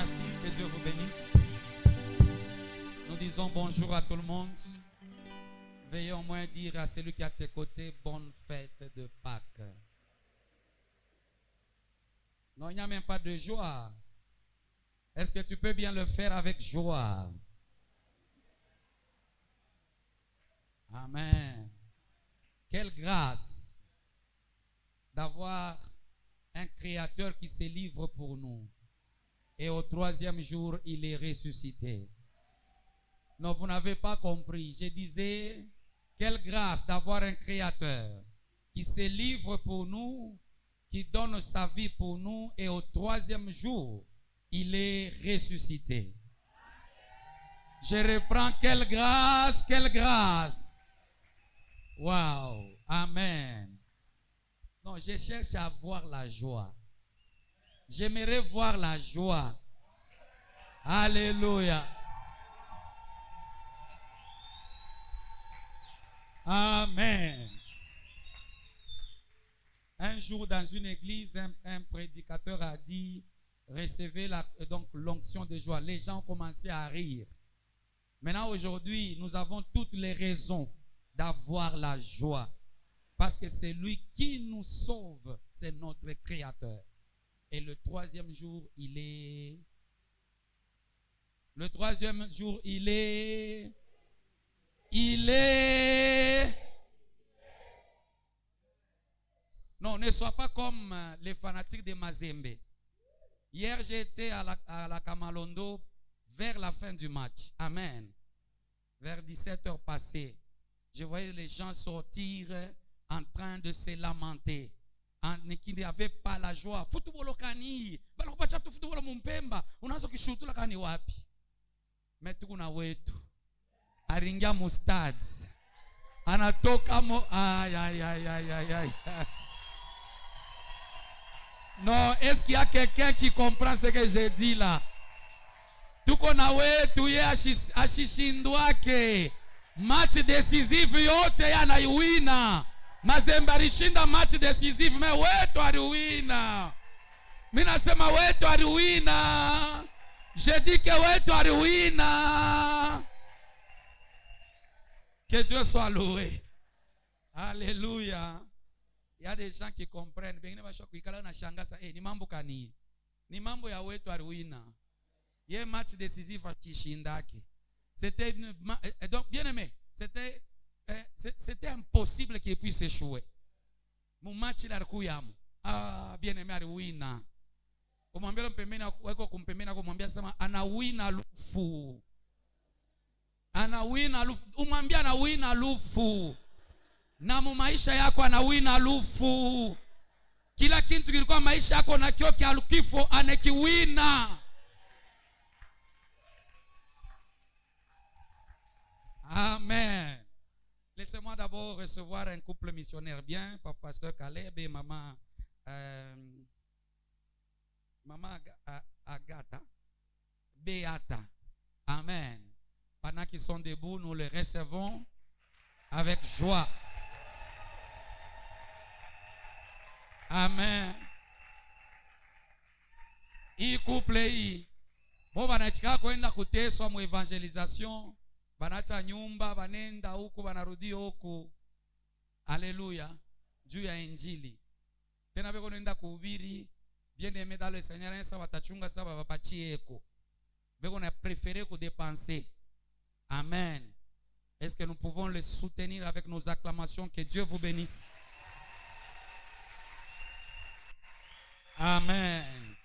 Merci, que Dieu vous bénisse. Nous disons bonjour à tout le monde. Veuillez au moins dire à celui qui est à tes côtés, bonne fête de Pâques. Non, il n'y a même pas de joie. Est-ce que tu peux bien le faire avec joie? Amen. Quelle grâce d'avoir un créateur qui se livre pour nous. Et au troisième jour, il est ressuscité. Non, vous n'avez pas compris. Je disais, quelle grâce d'avoir un créateur qui se livre pour nous, qui donne sa vie pour nous, et au troisième jour, il est ressuscité. Je reprends, quelle grâce, quelle grâce. Wow, amen. Non, je cherche à voir la joie. J'aimerais voir la joie. Alléluia. Amen. Un jour dans une église, un prédicateur a dit, recevez donc l'onction de joie. Les gens ont commencé à rire. Maintenant, aujourd'hui, nous avons toutes les raisons d'avoir la joie. Parce que c'est lui qui nous sauve, c'est notre créateur. Et le troisième jour, il est... Non, ne sois pas comme les fanatiques de Mazembe. Hier, j'étais à la Kamalondo vers la fin du match. Amen. Vers 17h passées, je voyais les gens sortir en train de se lamenter. Qui n'avait pas la joie. Football kani. Balokupacha tu football mumpemba. Unaanza kishutu la kani wapi? Metukuna wetu. Aringia mustad. Anatoka mo ay. Non, est-ce qu'il y a quelqu'un qui comprend ce que je dis là? Tuko na wetu ye ashishindwake. Match décisif yote yanaiwina. Mazembe alishinda match decisive, me wetu aliwina. Mimi nasema wetu aliwina. Je dis que wetu aliwina. Que Dieu soit loué. Alléluia. Il y a des gens qui comprennent. Bengine basho kuikala na shangasa, ni mambo kani? Ni mambo ya wetu aliwina. Ye match décisif akishindake. C'était donc bien aimé, c'était impossible qu'il puisse échouer. Mon match il a kuyamu. Bien aimé aliwina. Kumwambia mpembeni wako kumpembeni kumwambia sema anawina lufu. Anawina lufu. Umwambia anawina lufu. Na mu maisha yako anawina lufu. Kila kitu kilikuwa maisha yako na kio kia kifo anakiwina. Amen. Laissez-moi d'abord recevoir un couple missionnaire bien, Papa Pasteur Caleb et Maman Agatha, Beata. Amen. Pendant qu'ils sont debout, nous les recevons avec joie. Amen. I couple yi. Bo banachika kwenda kuteswa mu evangelisation. Banacha nyumba, banenda huku, banarudi huku. Alléluia. Juu ya injili. Tena beko nenda kuhubiri, bien aimé dans le Seigneur, ça watachunga ça va patie eko. Beko na préféré ko dépenser. Amen. Est-ce que nous pouvons le soutenir avec nos acclamations? Que Dieu vous bénisse. Amen.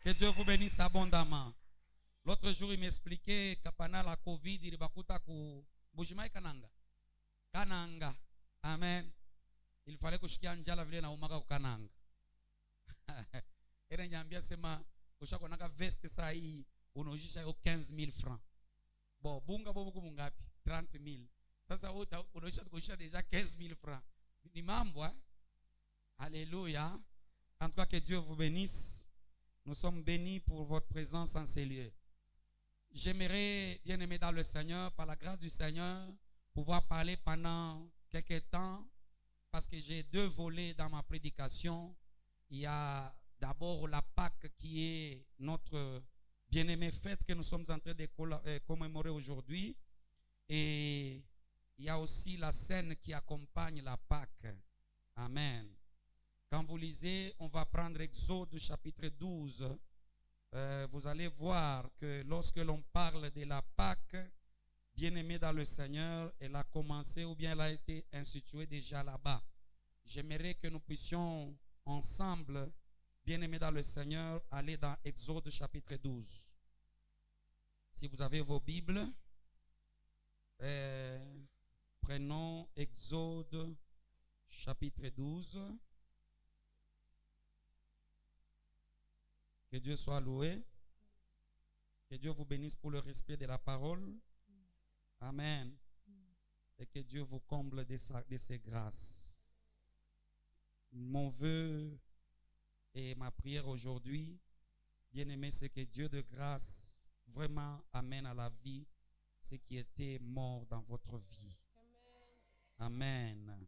Que Dieu vous bénisse abondamment. L'autre jour, il m'expliquait que pendant la Covid, il bakuta ku Bujimai Kananga. Kananga. Amen. Il fallait que je njala vile na umaka ku Kananga. Ere nyambia sema ushako naka veste saa hii unaujisha yo 15,000 francs. Bon, bunga bobu kumungapi? 30,000. Sasa unaisha kuisha déjà 15,000 francs. Ni mambo, hein? Alléluia. En tout cas, que Dieu vous bénisse. Nous sommes bénis pour votre présence en ces lieux. J'aimerais, bien aimé dans le Seigneur, par la grâce du Seigneur, pouvoir parler pendant quelques temps, parce que j'ai deux volets dans ma prédication. Il y a d'abord la Pâque qui est notre bien-aimée fête que nous sommes en train de commémorer aujourd'hui. Et il y a aussi la scène qui accompagne la Pâque. Amen. Quand vous lisez, on va prendre Exode chapitre 12. Vous allez voir que lorsque l'on parle de la Pâque, bien-aimée dans le Seigneur, elle a commencé ou bien elle a été instituée déjà là-bas. J'aimerais que nous puissions ensemble, bien-aimés dans le Seigneur, aller dans Exode chapitre 12. Si vous avez vos Bibles, prenons Exode chapitre 12. Que Dieu soit loué. Que Dieu vous bénisse pour le respect de la parole. Amen. Et que Dieu vous comble de ses grâces. Mon vœu et ma prière aujourd'hui, bien-aimé, c'est que Dieu de grâce vraiment amène à la vie ce qui était mort dans votre vie. Amen. Amen.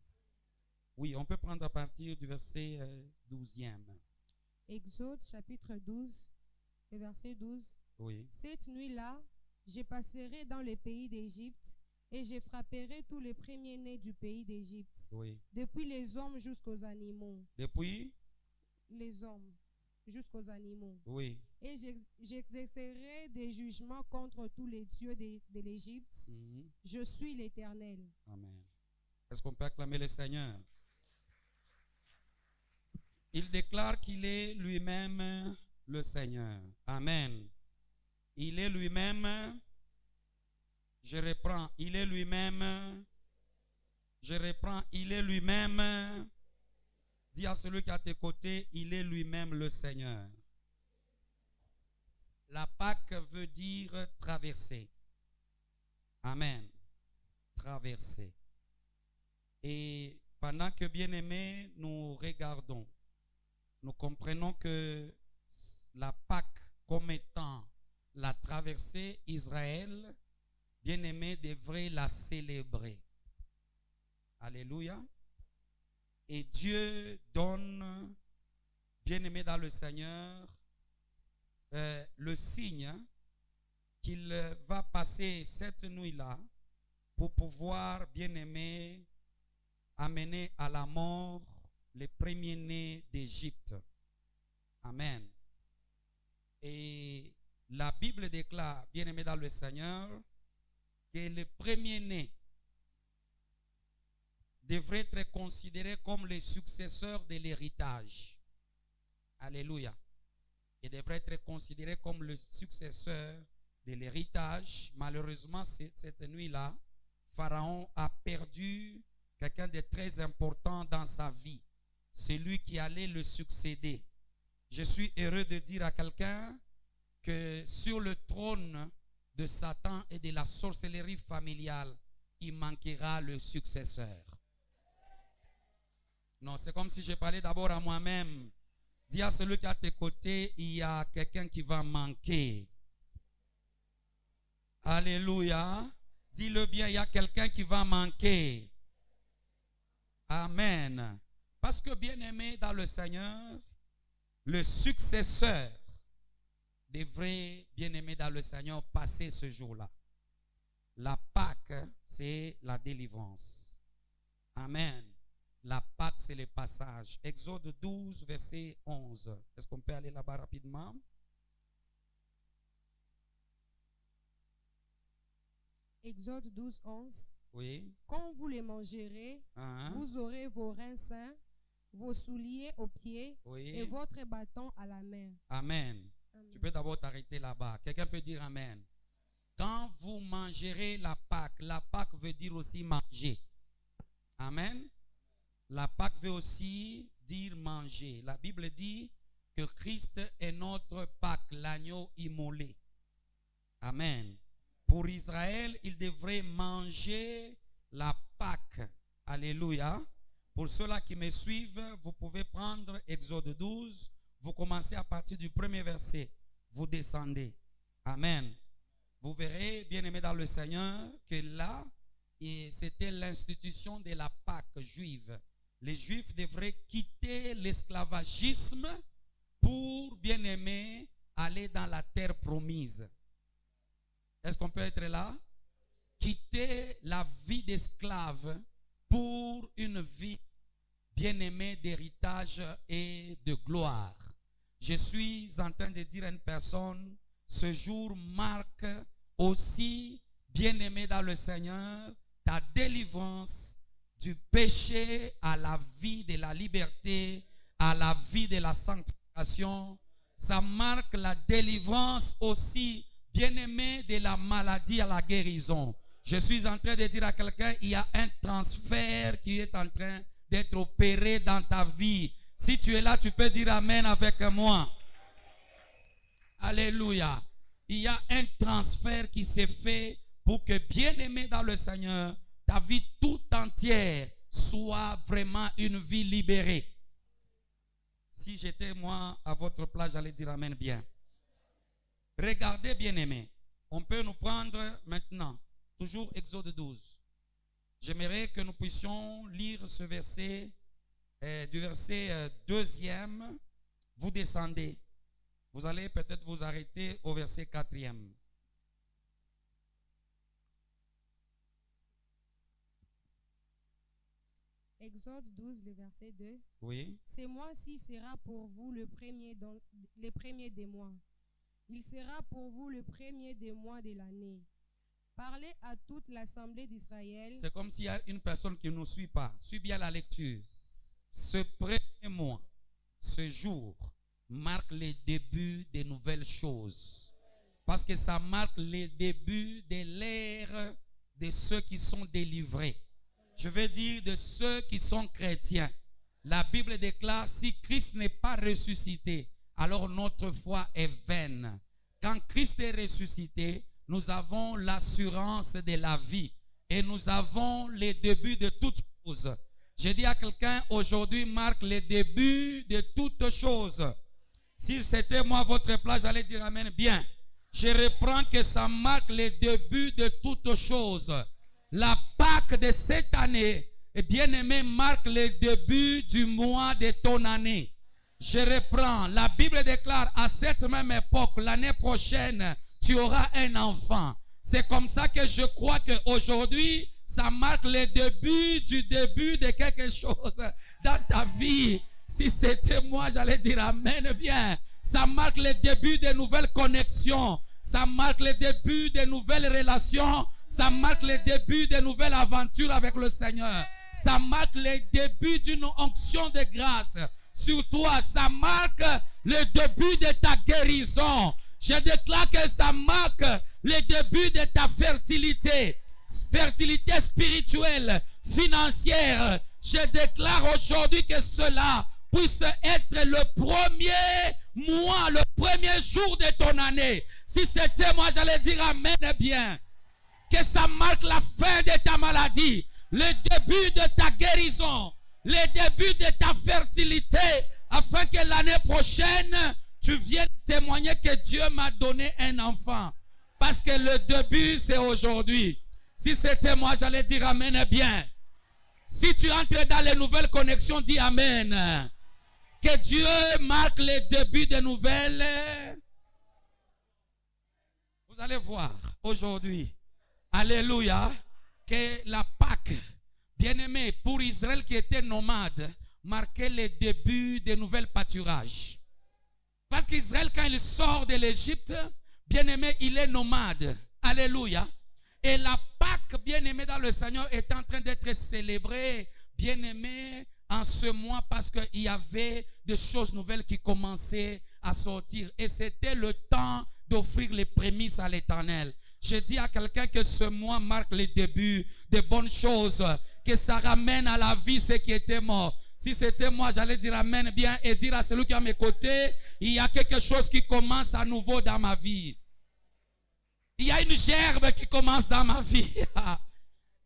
Oui, on peut prendre à partir du verset 12e. Exode chapitre 12, le verset 12. Oui. Cette nuit-là, je passerai dans le pays d'Égypte et je frapperai tous les premiers-nés du pays d'Égypte, Oui. depuis les hommes jusqu'aux animaux. Depuis les hommes jusqu'aux animaux. Oui. Et j'exercerai des jugements contre tous les dieux de l'Égypte. Je suis l'Éternel. Amen. Est-ce qu'on peut acclamer le Seigneur? Il déclare qu'il est lui-même le Seigneur. Amen. Il est lui-même. Je reprends. Il est lui-même. Je reprends. Il est lui-même. Dis à celui qui est à tes côtés, il est lui-même le Seigneur. La Pâque veut dire traverser. Amen. Traverser. Et pendant que, bien-aimés, nous regardons, nous comprenons que la Pâque comme étant la traversée, Israël, bien-aimé, devrait la célébrer. Alléluia. Et Dieu donne, bien-aimé dans le Seigneur, le signe qu'il va passer cette nuit-là pour pouvoir, bien-aimé, amener à la mort les premiers-nés d'Égypte. Amen. Et la Bible déclare, bien-aimé dans le Seigneur, que les premiers-nés devraient être considérés comme les successeurs de l'héritage. Alléluia. Ils devraient être considérés comme le successeur de l'héritage. Malheureusement, cette nuit-là, Pharaon a perdu quelqu'un de très important dans sa vie. C'est lui qui allait le succéder. Je suis heureux de dire à quelqu'un que sur le trône de Satan et de la sorcellerie familiale, il manquera le successeur. Non, c'est comme si je parlais d'abord à moi-même. Dis à celui qui est à tes côtés, il y a quelqu'un qui va manquer. Alléluia. Dis-le bien, il y a quelqu'un qui va manquer. Amen. Parce que, bien-aimé dans le Seigneur, le successeur devrait, bien-aimé dans le Seigneur, passer ce jour-là. La Pâque, c'est la délivrance. Amen. La Pâque, c'est le passage. Exode 12, verset 11. Est-ce qu'on peut aller là-bas rapidement? Exode 12, 11. Oui. Quand vous les mangerez, vous aurez vos reins sains, vos souliers aux pieds, oui, et votre bâton à la main. Amen. Amen. Tu peux d'abord t'arrêter là-bas. Quelqu'un peut dire Amen. Quand vous mangerez la Pâque veut dire aussi manger. Amen. La Pâque veut aussi dire manger. La Bible dit que Christ est notre Pâque, l'agneau immolé. Amen. Pour Israël, il devrait manger la Pâque. Alléluia. Pour ceux-là qui me suivent, vous pouvez prendre Exode 12. Vous commencez à partir du premier verset. Vous descendez. Amen. Vous verrez, bien-aimés dans le Seigneur, que là, c'était l'institution de la Pâque juive. Les Juifs devraient quitter l'esclavagisme pour, bien-aimés, aller dans la terre promise. Est-ce qu'on peut être là? Quitter la vie d'esclave pour une vie bien-aimée d'héritage et de gloire. Je suis en train de dire à une personne, ce jour marque aussi, bien-aimé dans le Seigneur, ta délivrance du péché à la vie de la liberté, à la vie de la sanctification. Ça marque la délivrance aussi, bien-aimé, de la maladie à la guérison. Je suis en train de dire à quelqu'un, il y a un transfert qui est en train d'être opéré dans ta vie. Si tu es là, tu peux dire amen avec moi. Alléluia. Il y a un transfert qui s'est fait pour que, bien-aimé dans le Seigneur, ta vie tout entière soit vraiment une vie libérée. Si j'étais moi à votre place, j'allais dire amen bien. Regardez, bien-aimé, on peut nous prendre maintenant, toujours Exode 12. J'aimerais que nous puissions lire ce verset, du verset 2e, vous descendez. Vous allez peut-être vous arrêter au verset 4e. Exode 12, le verset 2. Oui. Ce mois-ci sera pour vous le premier des mois. Il sera pour vous le premier des mois de l'année. Parlez à toute l'assemblée d'Israël. C'est comme s'il y a une personne qui ne nous suit pas. Suis bien la lecture. Ce premier mois, ce jour, marque le début de nouvelles choses. Parce que ça marque le début de l'ère de ceux qui sont délivrés. Je veux dire de ceux qui sont chrétiens. La Bible déclare, si Christ n'est pas ressuscité, alors notre foi est vaine. Quand Christ est ressuscité, nous avons l'assurance de la vie et nous avons le début de toutes choses. Je dis à quelqu'un, aujourd'hui marque le début de toutes choses. Si c'était moi à votre place, j'allais dire amen bien. Je reprends que ça marque le début de toutes choses. La Pâque de cette année, bien aimé, marque le début du mois de ton année. Je reprends. La Bible déclare à cette même époque, l'année prochaine, tu auras un enfant. C'est comme ça que je crois qu'aujourd'hui, ça marque le début de quelque chose dans ta vie. Si c'était moi, j'allais dire amen bien. Ça marque le début de nouvelles connexions. Ça marque le début de nouvelles relations. Ça marque le début de nouvelles aventures avec le Seigneur. Ça marque le début d'une onction de grâce sur toi. Ça marque le début de ta guérison. Je déclare que ça marque le début de ta fertilité. Fertilité spirituelle, financière. Je déclare aujourd'hui que cela puisse être le premier mois, le premier jour de ton année. Si c'était moi, j'allais dire amen bien. Que ça marque la fin de ta maladie, le début de ta guérison, le début de ta fertilité, afin que l'année prochaine, tu viennes témoigner que Dieu m'a donné un enfant. Parce que le début, c'est aujourd'hui. Si c'était moi, j'allais dire amen bien. Si tu entres dans les nouvelles connexions, dis amen. Que Dieu marque le début des nouvelles. Vous allez voir aujourd'hui. Alléluia, que la Pâque, bien-aimé, pour Israël qui était nomade, marquait le début des nouvelles pâturages. Parce qu'Israël, quand il sort de l'Égypte, bien-aimé, il est nomade. Alléluia. Et la Pâque, bien-aimé dans le Seigneur, est en train d'être célébrée, bien-aimé, en ce mois, parce qu'il y avait des choses nouvelles qui commençaient à sortir. Et c'était le temps d'offrir les prémices à l'Éternel. Je dis à quelqu'un que ce mois marque le début de bonnes choses, que ça ramène à la vie ce qui était mort. Si c'était moi, j'allais dire amen bien et dire à celui qui est à mes côtés, il y a quelque chose qui commence à nouveau dans ma vie. Il y a une gerbe qui commence dans ma vie.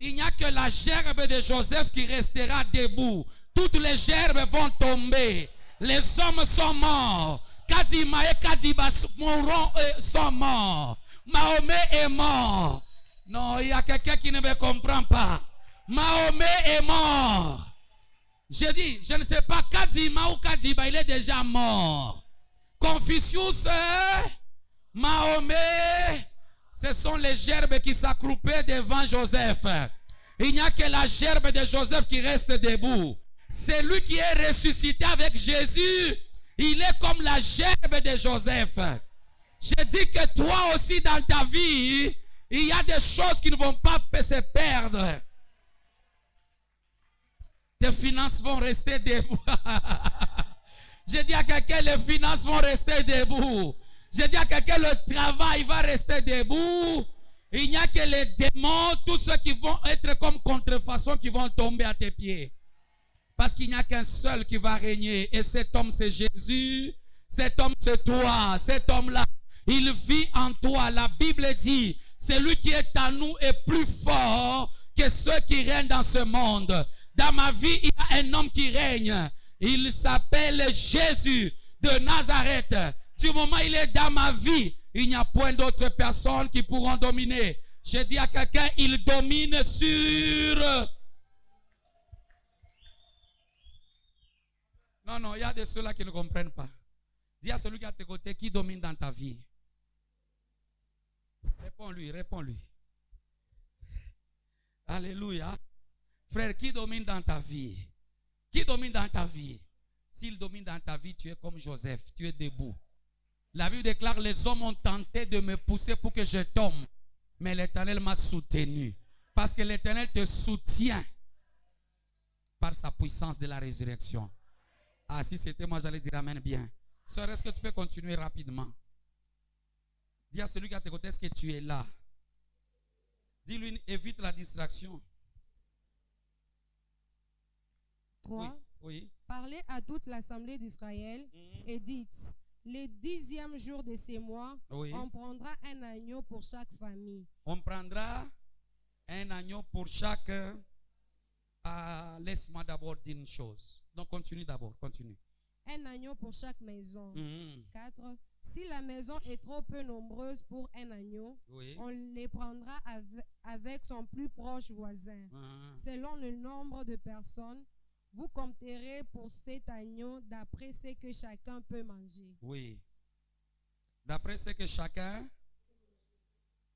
Il n'y a que la gerbe de Joseph qui restera debout. Toutes les gerbes vont tomber. Les hommes sont morts. Kadima et Kadiba sont morts. Mahomet est mort. Non, il y a quelqu'un qui ne me comprend pas. Mahomet est mort. Je dis, je ne sais pas, Kadima ou Kadiba, il est déjà mort. Confucius, Mahomet, ce sont les gerbes qui s'accroupaient devant Joseph. Il n'y a que la gerbe de Joseph qui reste debout. C'est lui qui est ressuscité avec Jésus. Il est comme la gerbe de Joseph. Je dis que toi aussi dans ta vie, il y a des choses qui ne vont pas se perdre. Tes finances vont rester debout. Je dis à quelqu'un, les finances vont rester debout. Je dis à quelqu'un, le travail va rester debout. Il n'y a que les démons, tous ceux qui vont être comme contrefaçons qui vont tomber à tes pieds. Parce qu'il n'y a qu'un seul qui va régner. Et cet homme, c'est Jésus. Cet homme, c'est toi. Cet homme-là, il vit en toi. La Bible dit, celui qui est en nous est plus fort que ceux qui règnent dans ce monde. Dans ma vie, il y a un homme qui règne. Il s'appelle Jésus de Nazareth. Du moment où il est dans ma vie, il n'y a point d'autres personnes qui pourront dominer. Je dis à quelqu'un, il domine sur... Non, il y a de ceux-là qui ne comprennent pas. Dis à celui qui est à tes côtés, qui domine dans ta vie? Réponds-lui. Alléluia. Frère, qui domine dans ta vie? Qui domine dans ta vie? S'il domine dans ta vie, tu es comme Joseph, tu es debout. La Bible déclare, les hommes ont tenté de me pousser pour que je tombe. Mais l'Éternel m'a soutenu. Parce que l'Éternel te soutient par sa puissance de la résurrection. Ah, si c'était moi, j'allais dire amen bien. Sœur, est-ce que tu peux continuer rapidement? Dis à celui qui est à tes côtés, est-ce que tu es là? Dis-lui, évite la distraction. 3. Oui. Parlez à toute l'assemblée d'Israël et dites, les 10e jour de ces mois, on prendra un agneau pour chaque famille. On prendra un agneau pour chaque... laisse-moi d'abord dire une chose. Donc continue d'abord, continue. Un agneau pour chaque maison. 4. Si la maison est trop peu nombreuse pour un agneau, on les prendra avec son plus proche voisin. Selon le nombre de personnes, vous compterez pour cet agneau d'après ce que chacun peut manger. Oui. D'après ce que chacun...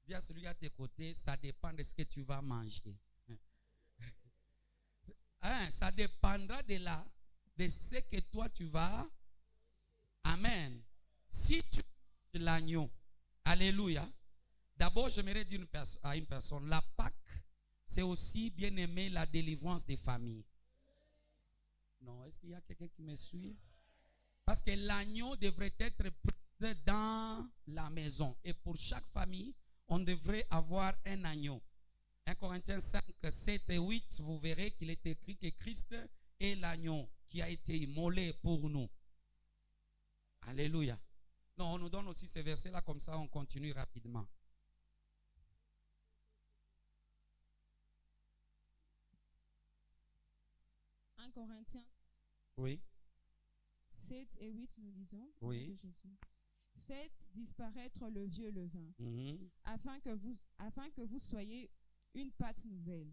Dis à celui à tes côtés, ça dépend de ce que tu vas manger. Ça dépendra de ce que toi tu vas. Amen. Si tu manges l'agneau, alléluia. D'abord, j'aimerais dire à une personne, la Pâque, c'est aussi, bien aimé, la délivrance des familles. Non, est-ce qu'il y a quelqu'un qui me suit? Parce que l'agneau devrait être pris dans la maison. Et pour chaque famille, on devrait avoir un agneau. 1 Corinthiens 5, 7 et 8, vous verrez qu'il est écrit que Christ est l'agneau qui a été immolé pour nous. Alléluia. Non, on nous donne aussi ces versets-là, comme ça on continue rapidement. Corinthiens 7 et 8, nous lisons. De Jésus. Faites disparaître le vieux levain, afin que vous soyez une pâte nouvelle.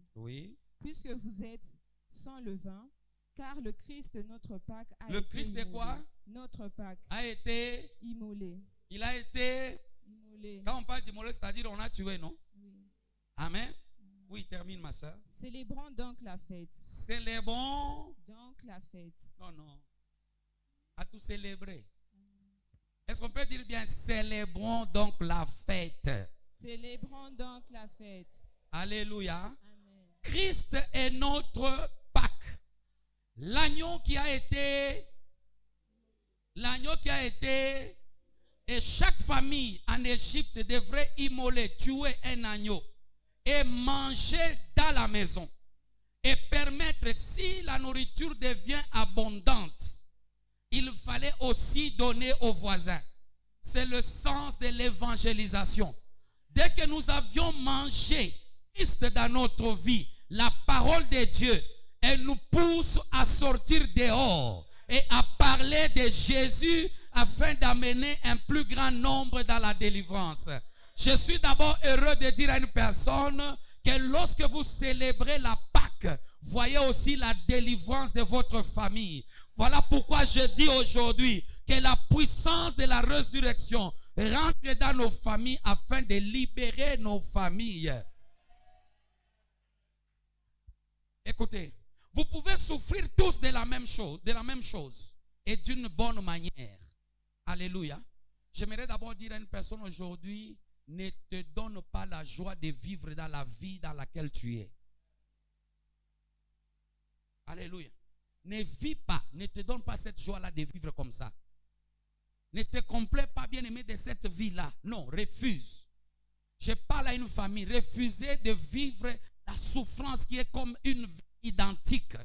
Puisque vous êtes sans levain, car le Christ, notre Pâque, a été Christ immolé. Est quoi? Notre Pâque a été immolé. Il a été immolé. Quand on parle d'immolé, c'est-à-dire on a tué, non? Oui. Amen. Oui, termine ma soeur. Célébrons donc la fête. Célébrons donc la fête. Non. À tout célébrer. Est-ce qu'on peut dire bien célébrons donc la fête? Célébrons donc la fête. Alléluia. Amen. Christ est notre Pâque. L'agneau qui a été, et chaque famille en Égypte devrait immoler, tuer un agneau et manger dans la maison et permettre, si la nourriture devient abondante, il fallait aussi donner aux voisins. C'est le sens de l'évangélisation. Dès que nous avions mangé Christ dans notre vie, la parole de Dieu, elle nous pousse à sortir dehors et à parler de Jésus afin d'amener un plus grand nombre dans la délivrance. Je suis d'abord heureux de dire à une personne que lorsque vous célébrez la Pâque, voyez aussi la délivrance de votre famille. Voilà pourquoi je dis aujourd'hui Que la puissance de la résurrection rentre dans nos familles afin de libérer nos familles. Écoutez, vous pouvez souffrir tous de la même chose et d'une bonne manière. Alléluia. J'aimerais d'abord dire à une personne aujourd'hui, ne te donne pas la joie de vivre dans la vie dans laquelle tu es. Alléluia. Ne vis pas, ne te donne pas cette joie-là de vivre comme ça. Ne te complais pas, bien-aimé, de cette vie-là. Non, refuse. Je parle à une famille, refusez de vivre la souffrance qui est comme une vie identique.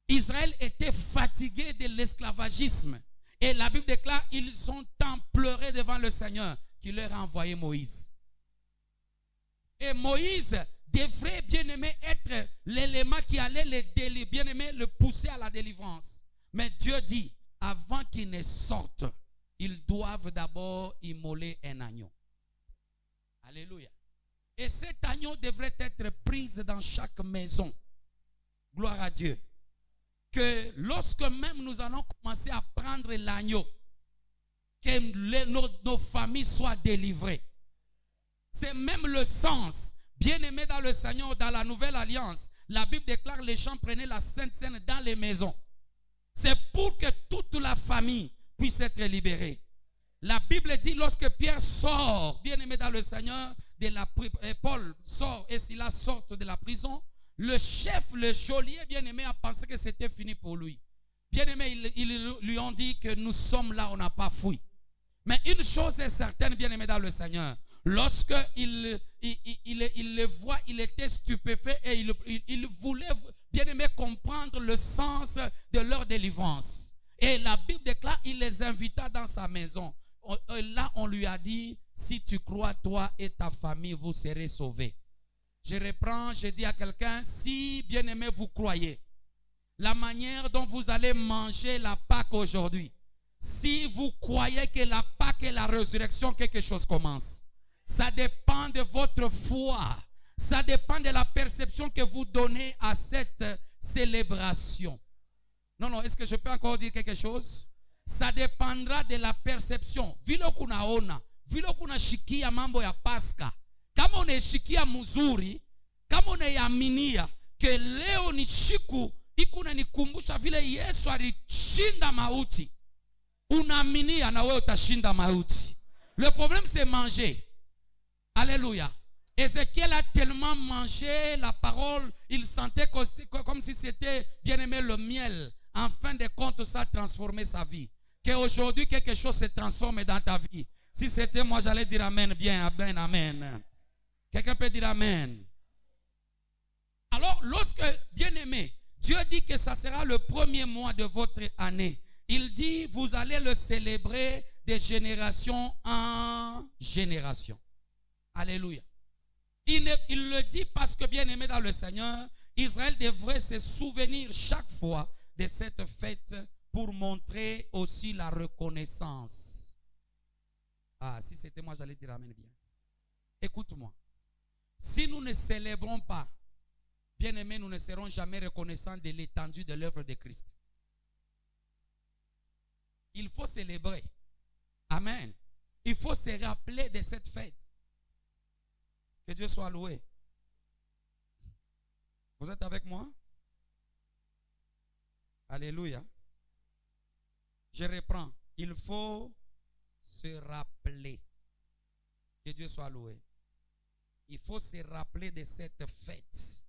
Israël était fatigué de l'esclavagisme. Et la Bible déclare, ils ont tant pleuré devant le Seigneur qu'il leur a envoyé Moïse. Et Moïse devrait, bien aimé, être l'élément qui allait le pousser à la délivrance. Mais Dieu dit, avant qu'ils ne sortent, ils doivent d'abord immoler un agneau. Alléluia. Et cet agneau devrait être pris dans chaque maison. Gloire à Dieu. Que lorsque même nous allons commencer à prendre l'agneau, que nos familles soient délivrées. C'est même le sens. Bien-aimés dans le Seigneur, dans la nouvelle alliance, la Bible déclare les gens prenaient la Sainte Seine dans les maisons. C'est pour que toute la famille puisse être libérée. La Bible dit lorsque Pierre sort, bien-aimé dans le Seigneur, Paul sort et Silas sortent de la prison, le chef, le geôlier, bien-aimé, a pensé que c'était fini pour lui. Bien-aimé, ils lui ont dit que nous sommes là, on n'a pas fui. Mais une chose est certaine, bien-aimé dans le Seigneur, lorsque il le voit, il était stupéfait et il voulait, bien-aimé, comprendre le sens de leur délivrance. Et la Bible déclare, il les invita dans sa maison. Là, on lui a dit, si tu crois, toi et ta famille, vous serez sauvés. Je reprends, je dis à quelqu'un, si, bien-aimé, vous croyez, la manière dont vous allez manger la Pâque aujourd'hui, si vous croyez que la Pâque et la résurrection, quelque chose commence, ça dépend de votre foi. Ça dépend de la perception que vous donnez à cette célébration. Non, est-ce que je peux encore dire quelque chose? Ça dépendra de la perception. Vile kunaona, vile kunashikia mambo ya Pasaka. Kama unashikia mzuri, kama unayaminia ke leo ni siku ikuna nikumbusha vile Yesu alishinda mauti. Unaaminia na wewe utashinda mauti. Le problème c'est manger. Alléluia. Ézéchiel a tellement mangé la parole, il sentait comme si c'était bien aimé le miel. En fin de compte, ça a transformé sa vie. Qu'aujourd'hui, quelque chose se transforme dans ta vie. Si c'était moi, j'allais dire amen, bien, amen, amen. Quelqu'un peut dire amen. Alors, lorsque, bien aimé, Dieu dit que ça sera le premier mois de votre année. Il dit, vous allez le célébrer de génération en génération. Alléluia. Il le dit parce que, bien aimé dans le Seigneur, Israël devrait se souvenir chaque fois de cette fête pour montrer aussi la reconnaissance. Ah, si c'était moi, j'allais dire amen bien. Écoute-moi. Si nous ne célébrons pas, bien aimé, nous ne serons jamais reconnaissants de l'étendue de l'œuvre de Christ. Il faut célébrer. Amen. Il faut se rappeler de cette fête. Que Dieu soit loué. Vous êtes avec moi? Alléluia. Je reprends. Il faut se rappeler. Que Dieu soit loué. Il faut se rappeler de cette fête.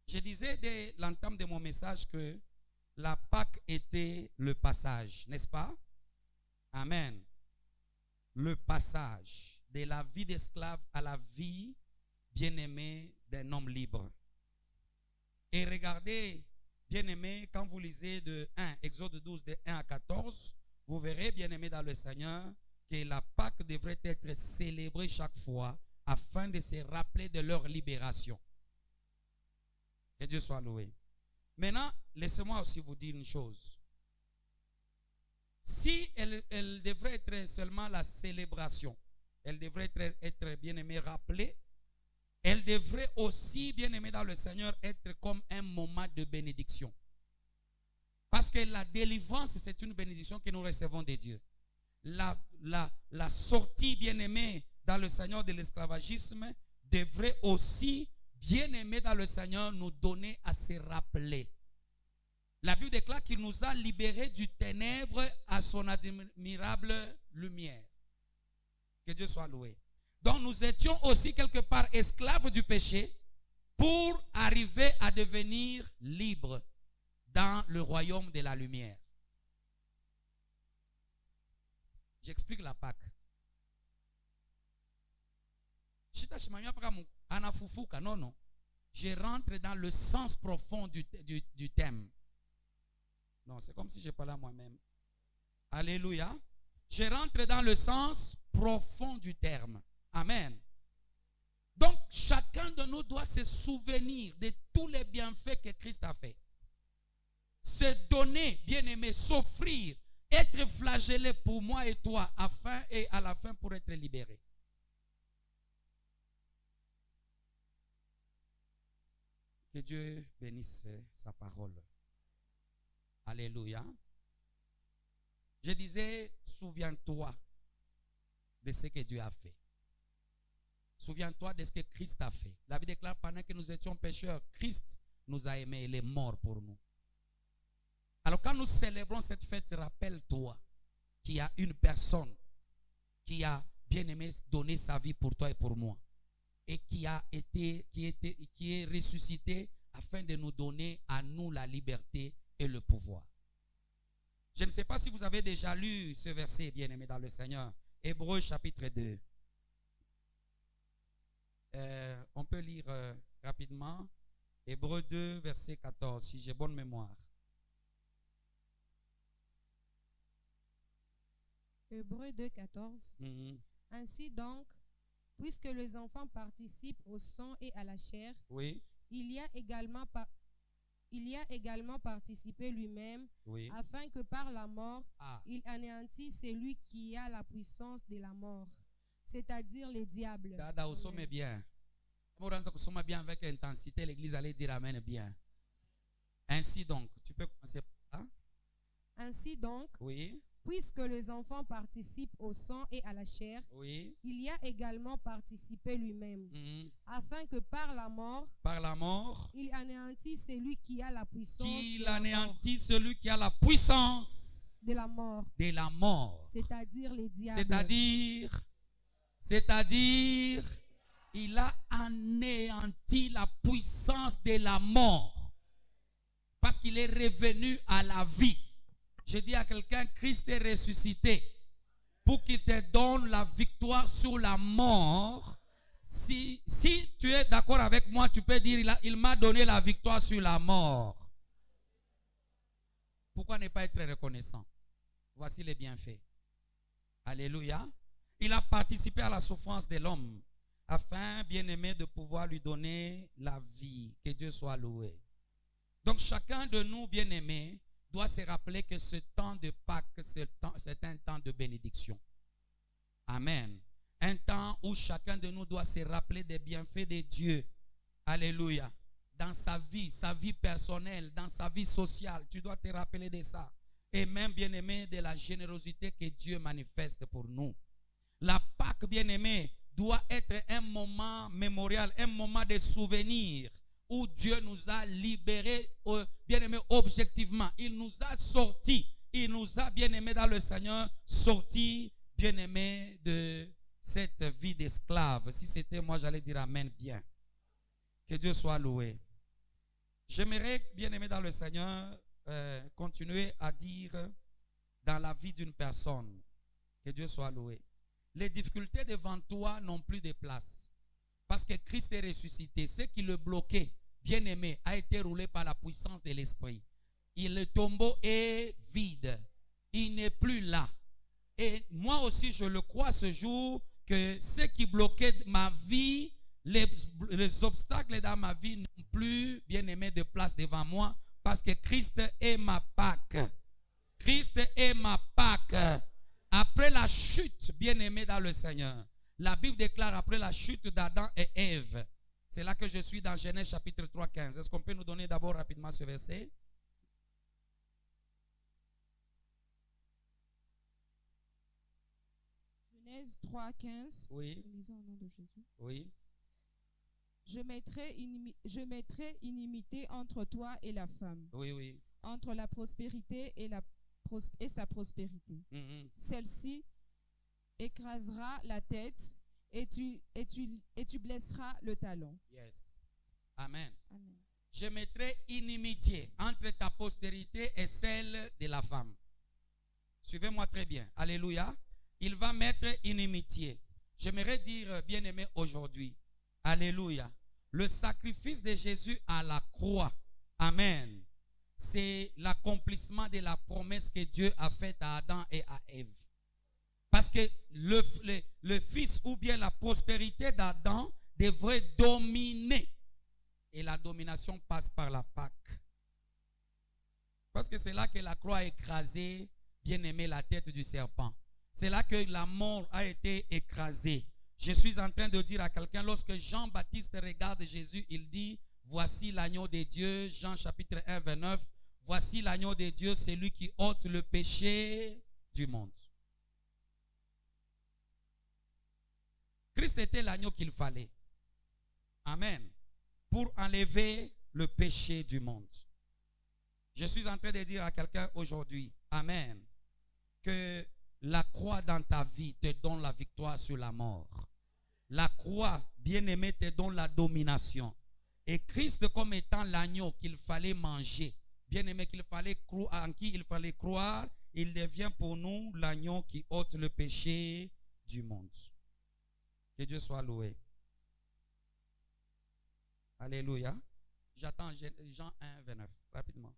Je disais dès l'entame de mon message que la Pâque était le passage, n'est-ce pas? Amen. Le passage de la vie d'esclave à la vie bien-aimée d'un homme libre. Et regardez, bien-aimé, quand vous lisez de 1, Exode 12, de 1 à 14, vous verrez, bien-aimé dans le Seigneur, que la Pâque devrait être célébrée chaque fois afin de se rappeler de leur libération. Que Dieu soit loué. Maintenant, laissez-moi aussi vous dire une chose. Si elle devrait être seulement la célébration, elle devrait être bien-aimée, rappelée, elle devrait aussi, bien-aimée dans le Seigneur, être comme un moment de bénédiction. Parce que la délivrance, c'est une bénédiction que nous recevons de Dieu. La sortie, bien-aimée, dans le Seigneur de l'esclavagisme devrait aussi, bien-aimé dans le Seigneur, nous donner à se rappeler. La Bible déclare qu'il nous a libérés du ténèbre à son admirable lumière. Que Dieu soit loué. Donc nous étions aussi quelque part esclaves du péché pour arriver à devenir libres dans le royaume de la lumière. J'explique la Pâque. Non. Je rentre dans le sens profond du thème. Non, c'est comme si je parlais à moi-même. Alléluia. Je rentre dans le sens profond du terme. Amen. Donc, chacun de nous doit se souvenir de tous les bienfaits que Christ a fait. Se donner, bien-aimé, s'offrir, être flagellé pour moi et toi, afin et à la fin pour être libéré. Que Dieu bénisse sa parole. Alléluia. Je disais, souviens-toi de ce que Dieu a fait. Souviens-toi de ce que Christ a fait. La Bible déclare, pendant que nous étions pécheurs, Christ nous a aimés, il est mort pour nous. Alors quand nous célébrons cette fête, rappelle-toi qu'il y a une personne qui a bien aimé donner sa vie pour toi et pour moi. Et qui est ressuscité afin de nous donner à nous la liberté et le pouvoir. Je ne sais pas si vous avez déjà lu ce verset, bien-aimé dans le Seigneur. Hébreux chapitre 2. On peut lire rapidement. Hébreux 2, verset 14, si j'ai bonne mémoire. Hébreux 2, 14. Ainsi donc, puisque les enfants participent au sang et à la chair, oui, il y a également participé lui-même, oui, afin que par la mort, il anéantisse celui qui a la puissance de la mort, c'est-à-dire le diable. Dada, vous sommez bien. Vous sommez bien avec intensité, l'église allait dire amen bien. Ainsi donc, tu peux commencer par là. Ainsi donc, oui, puisque les enfants participent au sang et à la chair, oui, il y a également participé lui-même, afin que par la mort, il anéantisse celui qui a la puissance celui qui a la puissance de la mort, c'est-à-dire les diables. C'est-à-dire, il a anéanti la puissance de la mort, parce qu'il est revenu à la vie. Je dis à quelqu'un, Christ est ressuscité pour qu'il te donne la victoire sur la mort. Si tu es d'accord avec moi, tu peux dire, il m'a donné la victoire sur la mort. Pourquoi ne pas être reconnaissant? Voici les bienfaits. Alléluia. Il a participé à la souffrance de l'homme, afin, bien-aimé, de pouvoir lui donner la vie. Que Dieu soit loué. Donc chacun de nous, bien-aimés, doit se rappeler que ce temps de Pâques, c'est un temps de bénédiction. Amen. Un temps où chacun de nous doit se rappeler des bienfaits de Dieu. Alléluia. Dans sa vie personnelle, dans sa vie sociale, tu dois te rappeler de ça. Et même, bien-aimé, de la générosité que Dieu manifeste pour nous. La Pâque, bien-aimé, doit être un moment mémorial, un moment de souvenir, où Dieu nous a libérés, bien-aimés, objectivement. Il nous a sortis. Il nous a, bien-aimés dans le Seigneur, sortis, bien-aimés, de cette vie d'esclave. Si c'était moi, j'allais dire amen bien. Que Dieu soit loué. J'aimerais, bien-aimés dans le Seigneur, continuer à dire dans la vie d'une personne. Que Dieu soit loué. Les difficultés devant toi n'ont plus de place. Parce que Christ est ressuscité. Ce qui le bloquait, bien-aimé, a été roulé par la puissance de l'Esprit. Le tombeau est vide. Il n'est plus là. Et moi aussi, je le crois ce jour, que ce qui bloquait ma vie, les obstacles dans ma vie n'ont plus, bien-aimé, de place devant moi. Parce que Christ est ma Pâque. Christ est ma Pâque. Après la chute, bien-aimé dans le Seigneur, la Bible déclare après la chute d'Adam et Ève. C'est là que je suis dans Genèse chapitre 3, 15. Est-ce qu'on peut nous donner d'abord rapidement ce verset? Genèse 3, 15. Oui. Lisons au nom de Jésus. Oui. Je mettrai inimité entre toi et la femme. Oui, oui. Entre la prospérité et sa prospérité. Celle-ci écrasera la tête et tu blesseras le talon. Yes. Amen. Amen. Je mettrai inimitié entre ta postérité et celle de la femme. Suivez-moi très bien. Alléluia. Il va mettre inimitié. J'aimerais dire, bien-aimé, aujourd'hui, alléluia, le sacrifice de Jésus à la croix, amen, c'est l'accomplissement de la promesse que Dieu a faite à Adam et à Ève. Parce que le fils ou bien la prospérité d'Adam devrait dominer. Et la domination passe par la Pâque. Parce que c'est là que la croix a écrasé, bien-aimé, la tête du serpent. C'est là que la mort a été écrasée. Je suis en train de dire à quelqu'un, lorsque Jean-Baptiste regarde Jésus, il dit, voici l'agneau de Dieu, Jean chapitre 1, 29, voici l'agneau de Dieu, c'est lui qui ôte le péché du monde. Christ était l'agneau qu'il fallait. Amen. Pour enlever le péché du monde. Je suis en train de dire à quelqu'un aujourd'hui, amen, que la croix dans ta vie te donne la victoire sur la mort. La croix, bien-aimé, te donne la domination. Et Christ comme étant l'agneau qu'il fallait manger, bien-aimé, en qui il fallait croire, il devient pour nous l'agneau qui ôte le péché du monde. Que Dieu soit loué. Alléluia. J'attends Jean 1, 29, rapidement.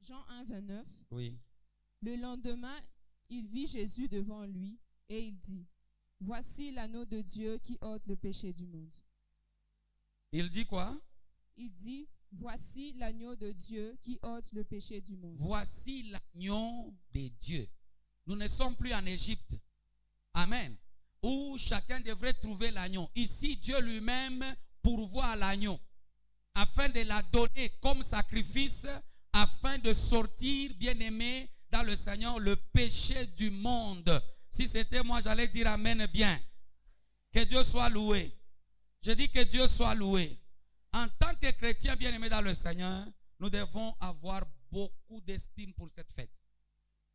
Jean 1, 29. Oui. Le lendemain, il vit Jésus devant lui et il dit, voici l'agneau de Dieu qui ôte le péché du monde. Il dit quoi? Il dit, voici l'agneau de Dieu qui ôte le péché du monde. Voici l'agneau de Dieu. Nous ne sommes plus en Égypte. Amen. Où chacun devrait trouver l'agneau. Ici, Dieu lui-même pourvoit l'agneau afin de la donner comme sacrifice, afin de sortir, bien-aimé, dans le Seigneur, le péché du monde. Si c'était moi, j'allais dire amen bien. Que Dieu soit loué. Je dis que Dieu soit loué. En tant que chrétien, bien-aimé dans le Seigneur, nous devons avoir beaucoup d'estime pour cette fête.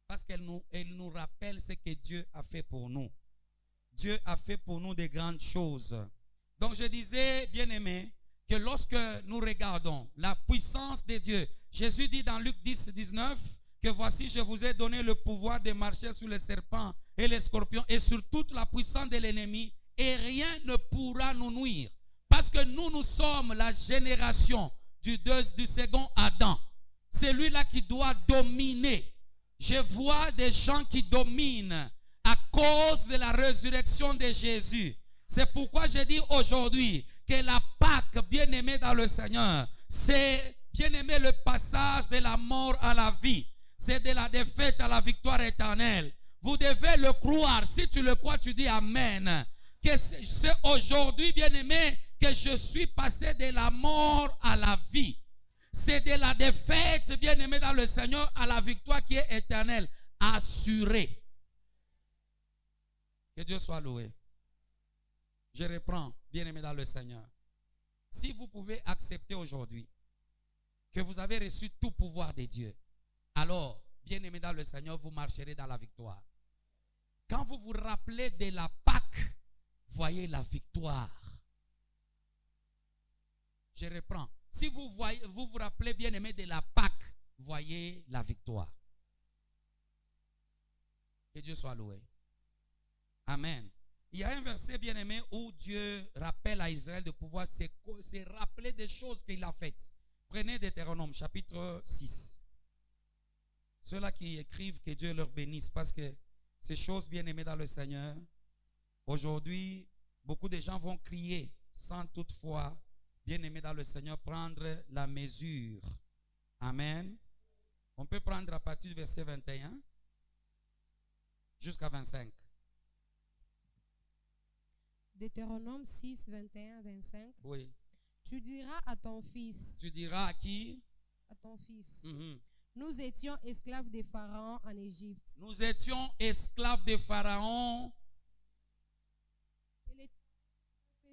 Parce qu'elle nous rappelle ce que Dieu a fait pour nous. Dieu a fait pour nous de grandes choses. Donc je disais, bien-aimé, que lorsque nous regardons la puissance de Dieu, Jésus dit dans Luc 10, 19, que voici, je vous ai donné le pouvoir de marcher sur les serpents et les scorpions et sur toute la puissance de l'ennemi, et rien ne pourra nous nuire. Parce que nous sommes la génération du second Adam. C'est lui-là qui doit dominer. Je vois des gens qui dominent à cause de la résurrection de Jésus. C'est pourquoi je dis aujourd'hui que la Pâque, bien-aimée dans le Seigneur, c'est, bien-aimé, le passage de la mort à la vie. C'est de la défaite à la victoire éternelle. Vous devez le croire. Si tu le crois, tu dis amen. Que c'est aujourd'hui, bien-aimé, que je suis passé de la mort à la vie. C'est de la défaite, bien-aimé dans le Seigneur, à la victoire qui est éternelle, assurée. Que Dieu soit loué. Je reprends, bien-aimé dans le Seigneur. Si vous pouvez accepter aujourd'hui que vous avez reçu tout pouvoir de Dieu, alors, bien-aimé dans le Seigneur, vous marcherez dans la victoire. Quand vous vous rappelez de la Pâque, voyez la victoire. Je reprends. Si vous vous rappelez, bien-aimé, de la Pâque, voyez la victoire. Que Dieu soit loué. Amen. Il y a un verset, bien-aimé, où Dieu rappelle à Israël de pouvoir se rappeler des choses qu'il a faites. Prenez Deutéronome, chapitre 6. Ceux-là qui écrivent, que Dieu leur bénisse, parce que ces choses, bien-aimées dans le Seigneur, aujourd'hui, beaucoup de gens vont crier sans toutefois, bien-aimés dans le Seigneur, prendre la mesure. Amen. On peut prendre à partir du verset 21 jusqu'à 25. Deutéronome 6, 21, 25. Oui. Tu diras à ton fils. Tu diras à qui? À ton fils. Nous étions esclaves des pharaons en Égypte. Nous étions esclaves des pharaons. Il est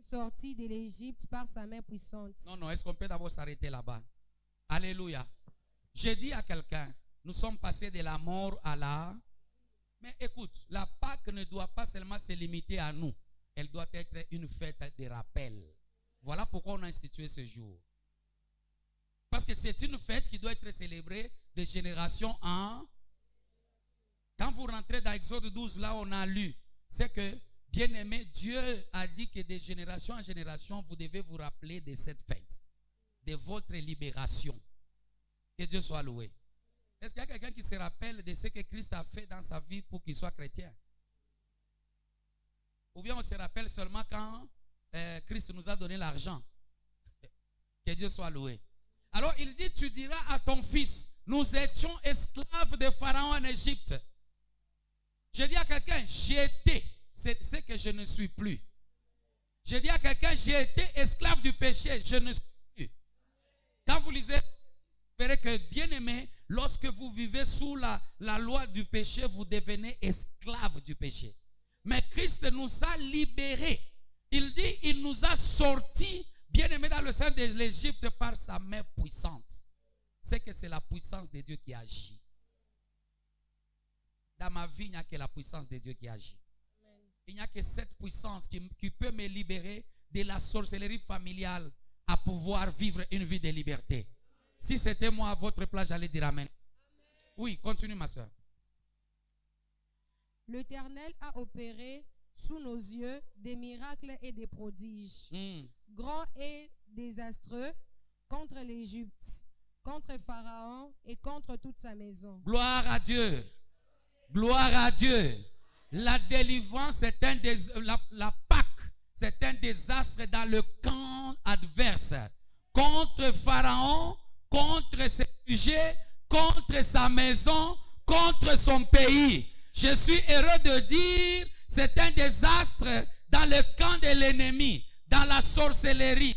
sorti de l'Égypte par sa main puissante. Non, est-ce qu'on peut d'abord s'arrêter là-bas? Alléluia. J'ai dit à quelqu'un, nous sommes passés de la mort à la... Mais écoute, la Pâque ne doit pas seulement se limiter à nous. Elle doit être une fête de rappel. Voilà pourquoi on a institué ce jour. Parce que c'est une fête qui doit être célébrée de génération en... Quand vous rentrez dans Exode 12, là on a lu, c'est que, bien aimé, Dieu a dit que de génération en génération, vous devez vous rappeler de cette fête, de votre libération. Que Dieu soit loué. Est-ce qu'il y a quelqu'un qui se rappelle de ce que Christ a fait dans sa vie pour qu'il soit chrétien? Ou bien on se rappelle seulement quand Christ nous a donné l'argent? Que Dieu soit loué. Alors il dit, tu diras à ton fils, nous étions esclaves de Pharaon en Égypte. Je dis à quelqu'un, j'ai été, c'est que je ne suis plus. Je dis à quelqu'un, j'ai été esclave du péché, je ne suis plus. Quand vous lisez, vous verrez que, bien aimé, lorsque vous vivez sous la loi du péché, vous devenez esclave du péché. Mais Christ nous a libérés. Il dit, il nous a sortis, bien aimés, dans le sein de l'Égypte par sa main puissante. C'est que c'est la puissance de Dieu qui agit. Dans ma vie, il n'y a que la puissance de Dieu qui agit. Il n'y a que cette puissance qui peut me libérer de la sorcellerie familiale à pouvoir vivre une vie de liberté. Si c'était moi à votre place, j'allais dire amen. Oui, continue ma soeur. L'Éternel a opéré sous nos yeux des miracles et des prodiges, grands et désastreux, contre l'Égypte, contre Pharaon et contre toute sa maison. Gloire à Dieu. Gloire à Dieu. La délivrance, la Pâque, c'est un désastre dans le camp adverse. Contre Pharaon, contre ses sujets, contre sa maison, contre son pays. Je suis heureux de dire, c'est un désastre dans le camp de l'ennemi, dans la sorcellerie.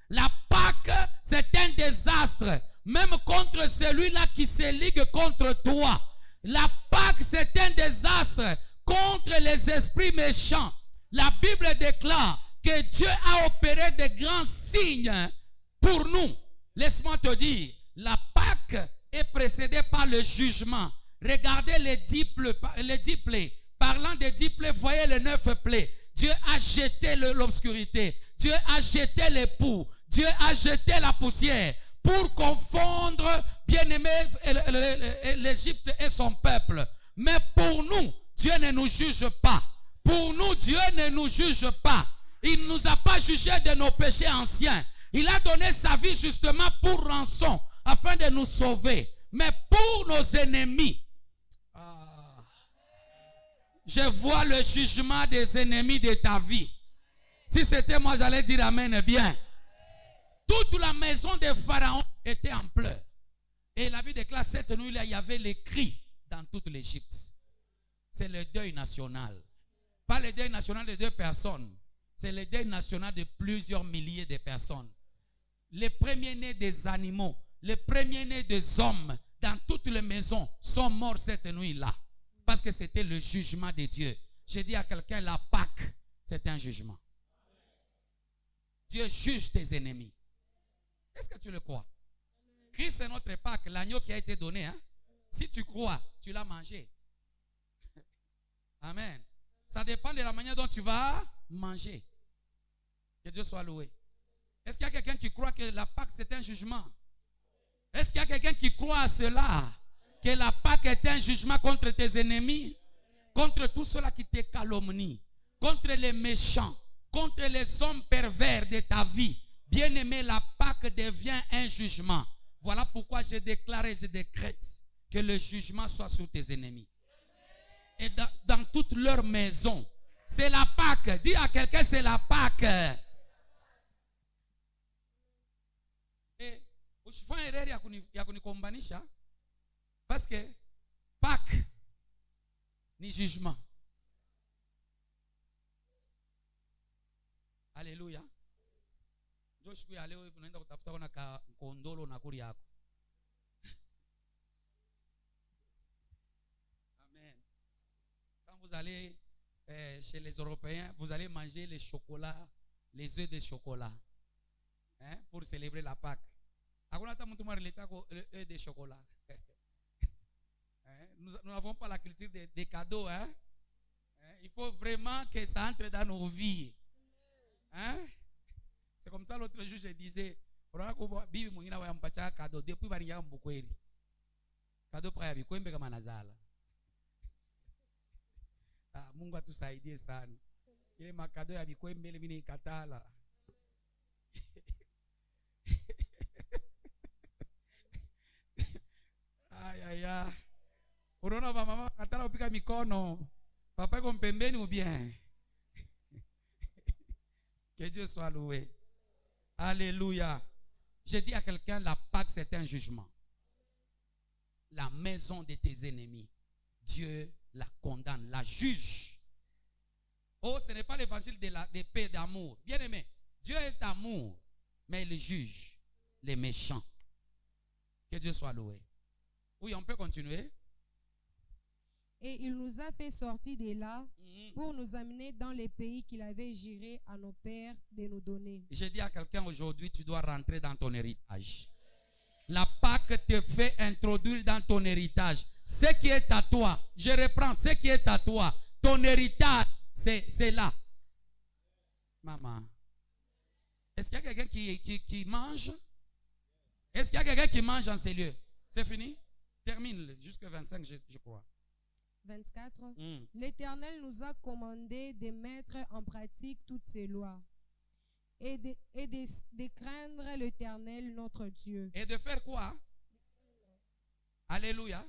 La Pâque, c'est un désastre, même contre celui-là qui se ligue contre toi. La Pâque, c'est un désastre contre les esprits méchants. La Bible déclare que Dieu a opéré de grands signes pour nous. Laisse-moi te dire, la Pâque est précédée par le jugement. Regardez les 10 plaies. Parlant des 10 plaies, voyez les 9 plaies. Dieu a jeté l'obscurité. Dieu a jeté les poux. Dieu a jeté la poussière pour confondre, bien-aimé, l'Égypte et son peuple. Mais pour nous, Dieu ne nous juge pas. Pour nous, Dieu ne nous juge pas. Il ne nous a pas jugés de nos péchés anciens. Il a donné sa vie justement pour rançon, afin de nous sauver. Mais pour nos ennemis, je vois le jugement des ennemis de ta vie. Si c'était moi, j'allais dire amen bien. Toute la maison de Pharaon était en pleurs. Et la Bible déclare, cette nuit-là, il y avait les cris dans toute l'Égypte. C'est le deuil national. Pas le deuil national de 2 personnes. C'est le deuil national de plusieurs milliers de personnes. Les premiers-nés des animaux, les premiers-nés des hommes, dans toutes les maisons, sont morts cette nuit-là. Parce que c'était le jugement de Dieu. J'ai dit à quelqu'un, la Pâque, c'est un jugement. Dieu juge tes ennemis. Est-ce que tu le crois? Christ est notre Pâque, l'agneau qui a été donné. Hein? Si tu crois, tu l'as mangé. Amen. Ça dépend de la manière dont tu vas manger. Que Dieu soit loué. Est-ce qu'il y a quelqu'un qui croit que la Pâque c'est un jugement? Est-ce qu'il y a quelqu'un qui croit à cela? Que la Pâque est un jugement contre tes ennemis? Contre tous ceux-là qui te calomnient? Contre les méchants? Contre les hommes pervers de ta vie? Bien-aimé, la Pâque devient un jugement. Voilà pourquoi je déclare et je décrète que le jugement soit sur tes ennemis. Et dans toute leur maison. C'est la Pâque. Dis à quelqu'un, c'est la Pâque. Et usifanye erreur ya kunikombanisha parce que Pâque ni jugement. Alléluia. Amen. Quand vous allez chez les Européens, vous allez manger les chocolats, les œufs de chocolat, hein, pour célébrer la Pâque. Œufs de chocolat. Nous n'avons pas la culture des cadeaux. Hein? Il faut vraiment que ça entre dans nos vies. Hein? C'est comme ça l'autre jour je disais, cadeau depuis cadeau para bikwembe kama nazala. Mungu atusaidie sana. Ile makado ya bikwembe ile mimi nikatala. Ay. Unaona mama katala upika mikono. Papa yuko mpembeni ou bien? Que Dieu soit loué. Alléluia. Je dis à quelqu'un, la Pâque c'est un jugement. La maison de tes ennemis, Dieu la condamne, la juge. Oh, ce n'est pas l'évangile de paix, d'amour. Bien aimé, Dieu est amour, mais il juge les méchants. Que Dieu soit loué. Oui, on peut continuer. Et il nous a fait sortir de là pour nous amener dans les pays qu'il avait juré à nos pères de nous donner. Je dis à quelqu'un aujourd'hui, tu dois rentrer dans ton héritage. La Pâque te fait introduire dans ton héritage. Ce qui est à toi, je reprends, ce qui est à toi, ton héritage, c'est là. Maman, est-ce qu'il y a quelqu'un qui mange? Est-ce qu'il y a quelqu'un qui mange en ces lieux? C'est fini? Termine jusqu'à 25, je crois. 24. L'Éternel nous a commandé de mettre en pratique toutes ces lois et de craindre l'Éternel notre Dieu. Et de faire quoi? Alléluia.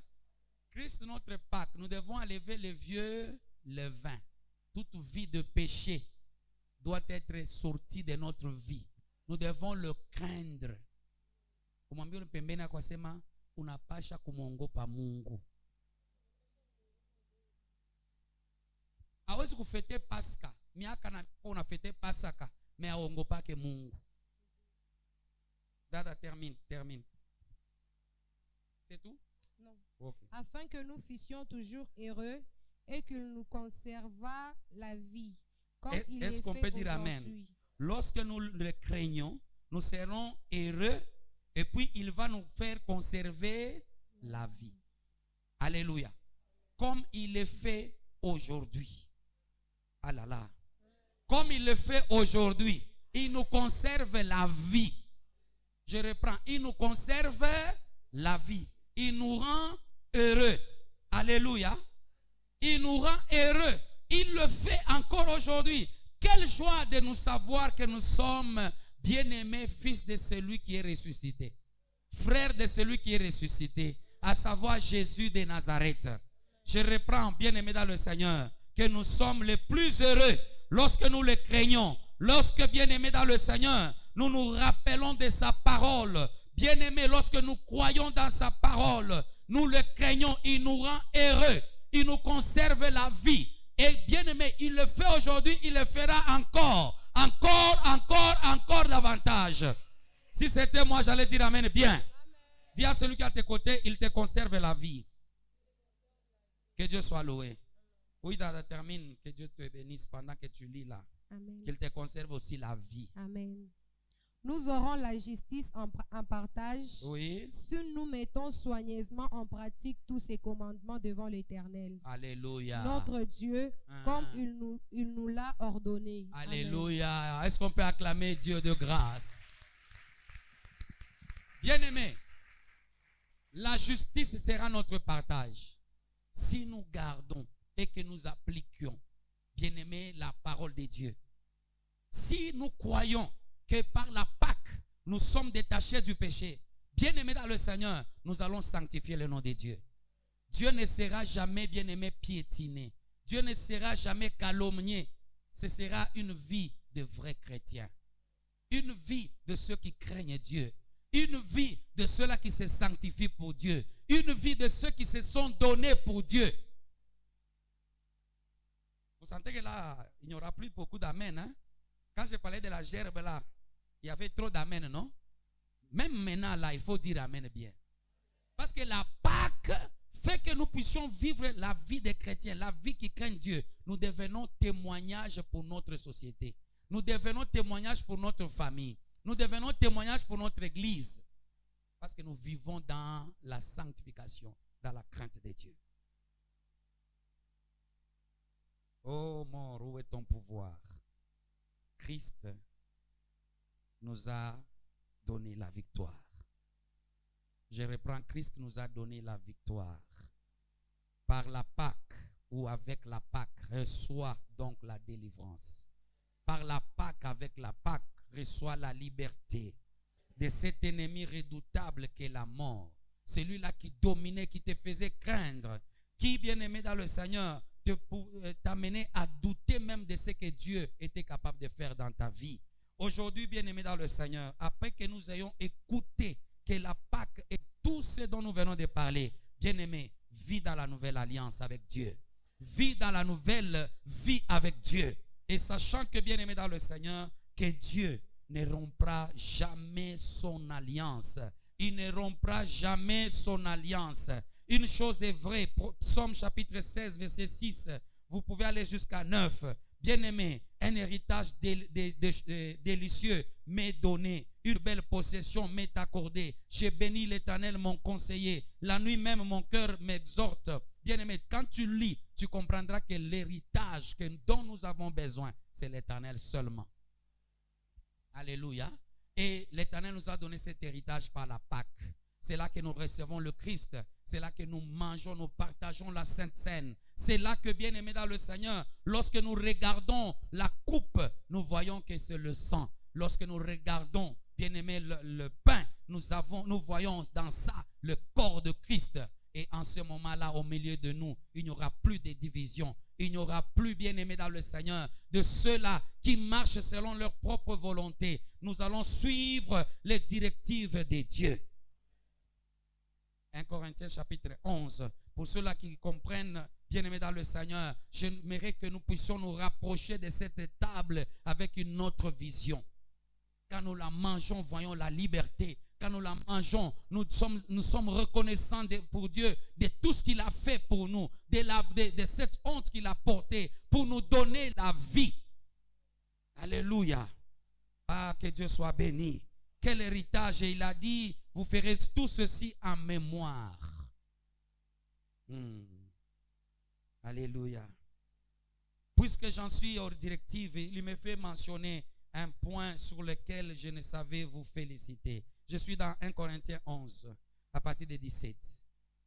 Christ notre Pâque, nous devons enlever le vieux levain. Toute vie de péché doit être sortie de notre vie. Nous devons le craindre. Kumwambia pembeni akasema unapasha kumwogopa Mungu. Hawezi kufete Pasaka. Miaka na unafete Pasaka, mais aongopake Mungu. Dada, termine. C'est tout? Non. Okay. Afin que nous fissions toujours heureux et qu'il nous conserva la vie. Est-ce qu'on peut dire amen? Lorsque nous le craignons, nous serons heureux et puis il va nous faire conserver la vie. Alléluia. Comme il le fait aujourd'hui. Ah là là. Comme il le fait aujourd'hui, il nous conserve la vie. Je reprends, il nous conserve la vie. Il nous rend heureux. Alléluia. Il nous rend heureux. Il le fait encore aujourd'hui. Quelle joie de nous savoir que nous sommes bien-aimés fils de celui qui est ressuscité. Frère de celui qui est ressuscité. À savoir Jésus de Nazareth. Je reprends, bien-aimés dans le Seigneur, que nous sommes les plus heureux lorsque nous le craignons. Lorsque, bien-aimés dans le Seigneur, nous nous rappelons de sa parole. Bien-aimés, lorsque nous croyons dans sa parole, nous le craignons, il nous rend heureux. Il nous conserve la vie. Et bien-aimé, il le fait aujourd'hui, il le fera encore davantage. Si c'était moi, j'allais dire amen bien. Dis à celui qui est à tes côtés, il te conserve la vie. Que Dieu soit loué. Oui, Dada, termine. Que Dieu te bénisse pendant que tu lis là. Qu'il te conserve aussi la vie. Amen. Nous aurons la justice en partage si nous mettons soigneusement en pratique tous ces commandements devant l'Éternel. Alléluia. Notre Dieu, comme il nous l'a ordonné. Alléluia. Est-ce qu'on peut acclamer Dieu de grâce? Bien-aimés, la justice sera notre partage si nous gardons et que nous appliquions, bien-aimés, la parole de Dieu. Si nous croyons que par la Pâque, nous sommes détachés du péché, bien-aimés dans le Seigneur, nous allons sanctifier le nom de Dieu. Dieu ne sera jamais, bien-aimé, piétiné. Dieu ne sera jamais calomnié. Ce sera une vie de vrais chrétiens. Une vie de ceux qui craignent Dieu. Une vie de ceux-là qui se sanctifient pour Dieu. Une vie de ceux qui se sont donnés pour Dieu. Vous sentez que là, il n'y aura plus beaucoup d'amen. Hein? Quand je parlais de la gerbe là, Il y avait trop d'amen, non? Même maintenant, là, il faut dire amen bien. Parce que la Pâque fait que nous puissions vivre la vie des chrétiens, la vie qui craint Dieu. Nous devenons témoignage pour notre société. Nous devenons témoignage pour notre famille. Nous devenons témoignage pour notre église. Parce que nous vivons dans la sanctification, dans la crainte de Dieu. Oh mort, où est ton pouvoir? Christ nous a donné la victoire. Je reprends, Christ nous a donné la victoire. Par la Pâque ou avec la Pâque, reçoit donc la délivrance. Par la Pâque, avec la Pâque, reçoit la liberté de cet ennemi redoutable qu'est la mort. Celui-là qui dominait, qui te faisait craindre, qui, bien-aimé dans le Seigneur, t'amenait à douter même de ce que Dieu était capable de faire dans ta vie. Aujourd'hui, bien-aimé dans le Seigneur, après que nous ayons écouté que la Pâque et tout ce dont nous venons de parler, bien-aimé, vis dans la nouvelle alliance avec Dieu. Vis dans la nouvelle vie avec Dieu. Et sachant que, bien-aimé dans le Seigneur, que Dieu ne rompra jamais son alliance. Il ne rompra jamais son alliance. Une chose est vraie, Psaume chapitre 16, verset 6, vous pouvez aller jusqu'à 9. Bien-aimé, un héritage délicieux m'est donné. Une belle possession m'est accordée. J'ai béni l'Éternel, mon conseiller. La nuit même, mon cœur m'exhorte. Bien-aimé, quand tu lis, tu comprendras que l'héritage dont nous avons besoin, c'est l'Éternel seulement. Alléluia. Et l'Éternel nous a donné cet héritage par la Pâque. C'est là que nous recevons le Christ. C'est là que nous mangeons, nous partageons la Sainte Seine. C'est là que, bien aimé dans le Seigneur, lorsque nous regardons la coupe, nous voyons que c'est le sang. Lorsque nous regardons, bien aimé, le pain, nous voyons dans ça le corps de Christ. Et en ce moment-là, au milieu de nous, il n'y aura plus de division. Il n'y aura plus, bien aimé dans le Seigneur, de ceux-là qui marchent selon leur propre volonté. Nous allons suivre les directives de Dieu. 1 Corinthiens chapitre 11. Pour ceux-là qui comprennent, bien-aimés dans le Seigneur, j'aimerais que nous puissions nous rapprocher de cette table avec une autre vision. Quand nous la mangeons, voyons la liberté. Quand nous la mangeons, nous sommes reconnaissants pour Dieu de tout ce qu'il a fait pour nous, de cette honte qu'il a portée pour nous donner la vie. Alléluia. Ah, que Dieu soit béni. Quel héritage! Et il a dit, vous ferez tout ceci en mémoire. Alléluia. Puisque j'en suis hors directive, il me fait mentionner un point sur lequel je ne savais vous féliciter. Je suis dans 1 Corinthiens 11, à partir de 17.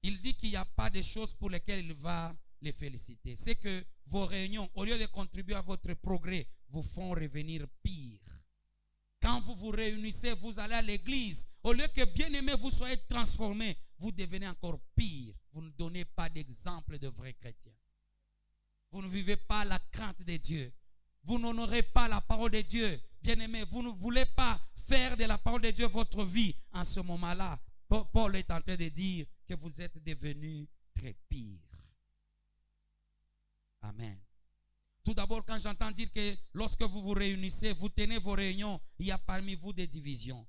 Il dit qu'il n'y a pas de choses pour lesquelles il va les féliciter. C'est que vos réunions, au lieu de contribuer à votre progrès, vous font revenir pire. Quand vous vous réunissez, vous allez à l'église. Au lieu que, bien-aimés, vous soyez transformés, vous devenez encore pire. Vous ne donnez pas d'exemple de vrais chrétiens. Vous ne vivez pas la crainte de Dieu. Vous n'honorez pas la parole de Dieu. Bien-aimés, vous ne voulez pas faire de la parole de Dieu votre vie. En ce moment-là, Paul est en train de dire que vous êtes devenus très pires. Amen. Tout d'abord, quand j'entends dire que lorsque vous vous réunissez, vous tenez vos réunions, il y a parmi vous des divisions.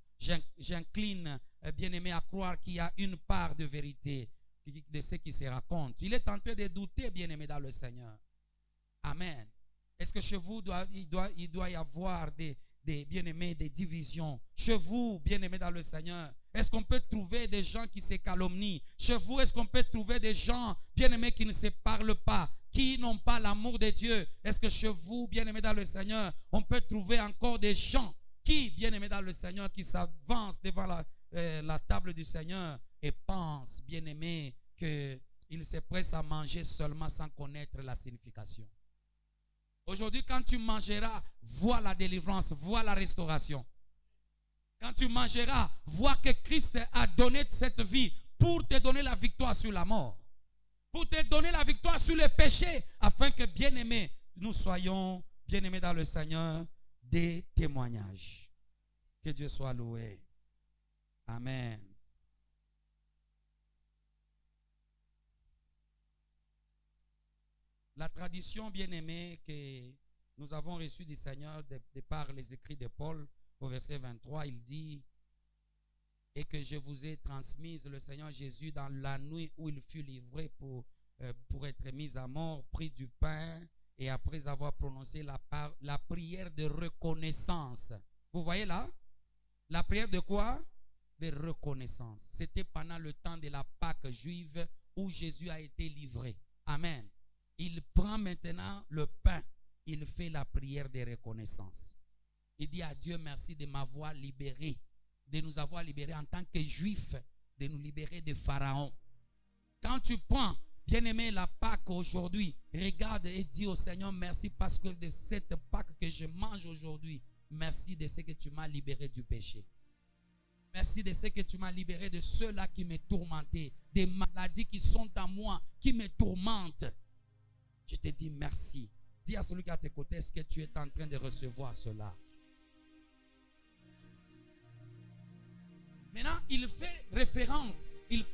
J'incline, bien-aimé, à croire qu'il y a une part de vérité de ce qui se raconte. Il est en train de douter, bien-aimé, dans le Seigneur. Amen. Est-ce que chez vous, il doit y avoir des bien-aimés, des divisions? Chez vous, bien-aimés dans le Seigneur, est-ce qu'on peut trouver des gens qui se calomnient? Chez vous, est-ce qu'on peut trouver des gens, bien-aimés, qui ne se parlent pas, qui n'ont pas l'amour de Dieu? Est-ce que chez vous, bien-aimés dans le Seigneur, on peut trouver encore des gens qui, bien-aimés dans le Seigneur, qui s'avancent devant la table du Seigneur et pensent, bien-aimés, qu'ils se pressent à manger seulement sans connaître la signification? Aujourd'hui, quand tu mangeras, vois la délivrance, vois la restauration. Quand tu mangeras, vois que Christ a donné cette vie pour te donner la victoire sur la mort. Pour te donner la victoire sur le péché, afin que, bien-aimés, nous soyons, bien-aimés dans le Seigneur, des témoignages. Que Dieu soit loué. Amen. La tradition, bien-aimée, que nous avons reçue du Seigneur de par les écrits de Paul, au verset 23, il dit, et que je vous ai transmise le Seigneur Jésus dans la nuit où il fut livré pour être mis à mort, prit du pain, et après avoir prononcé la prière de reconnaissance. Vous voyez là? La prière de quoi? De reconnaissance. C'était pendant le temps de la Pâque juive où Jésus a été livré. Amen. Il prend maintenant le pain. Il fait la prière de reconnaissance. Il dit à Dieu merci de m'avoir libéré, de nous avoir libérés en tant que juifs, de nous libérer de Pharaon. Quand tu prends, bien-aimé, la Pâque aujourd'hui, regarde et dis au Seigneur merci parce que de cette Pâque que je mange aujourd'hui, merci de ce que tu m'as libéré du péché. Merci de ce que tu m'as libéré de ceux-là qui me tourmentaient, des maladies qui sont à moi, qui me tourmentent. Je te dis merci. Dis à celui qui est à tes côtés, est-ce que tu es en train de recevoir cela? Maintenant, il fait référence, il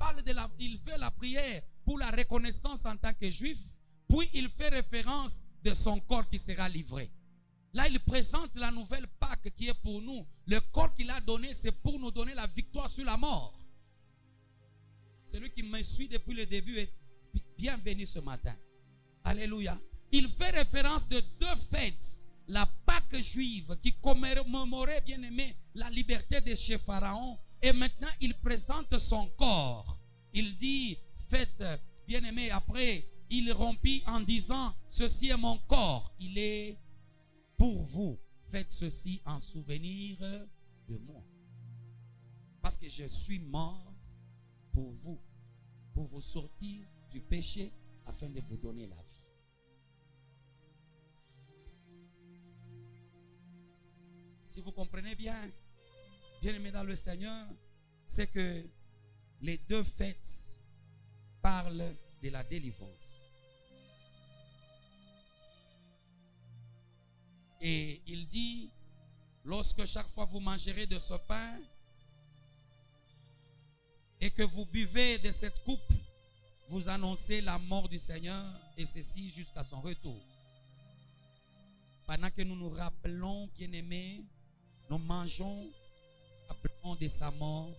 fait la prière pour la reconnaissance en tant que juif, puis il fait référence de son corps qui sera livré. Là, il présente la nouvelle Pâque qui est pour nous. Le corps qu'il a donné, c'est pour nous donner la victoire sur la mort. Celui qui me suit depuis le début est bienvenu ce matin. Alléluia. Il fait référence de deux fêtes. La Pâque juive qui commémorait, bien aimé, la liberté de chez Pharaon. Et maintenant, il présente son corps. Il dit, faites, bien aimé, après, il rompit en disant, ceci est mon corps. Il est pour vous. Faites ceci en souvenir de moi. Parce que je suis mort pour vous sortir du péché afin de vous donner la vie. Si vous comprenez bien, bien-aimés dans le Seigneur, c'est que les deux fêtes parlent de la délivrance. Et il dit, lorsque chaque fois vous mangerez de ce pain et que vous buvez de cette coupe, vous annoncez la mort du Seigneur, et ceci jusqu'à son retour. Pendant que nous nous rappelons, bien-aimés, nous mangeons, appelons de sa mort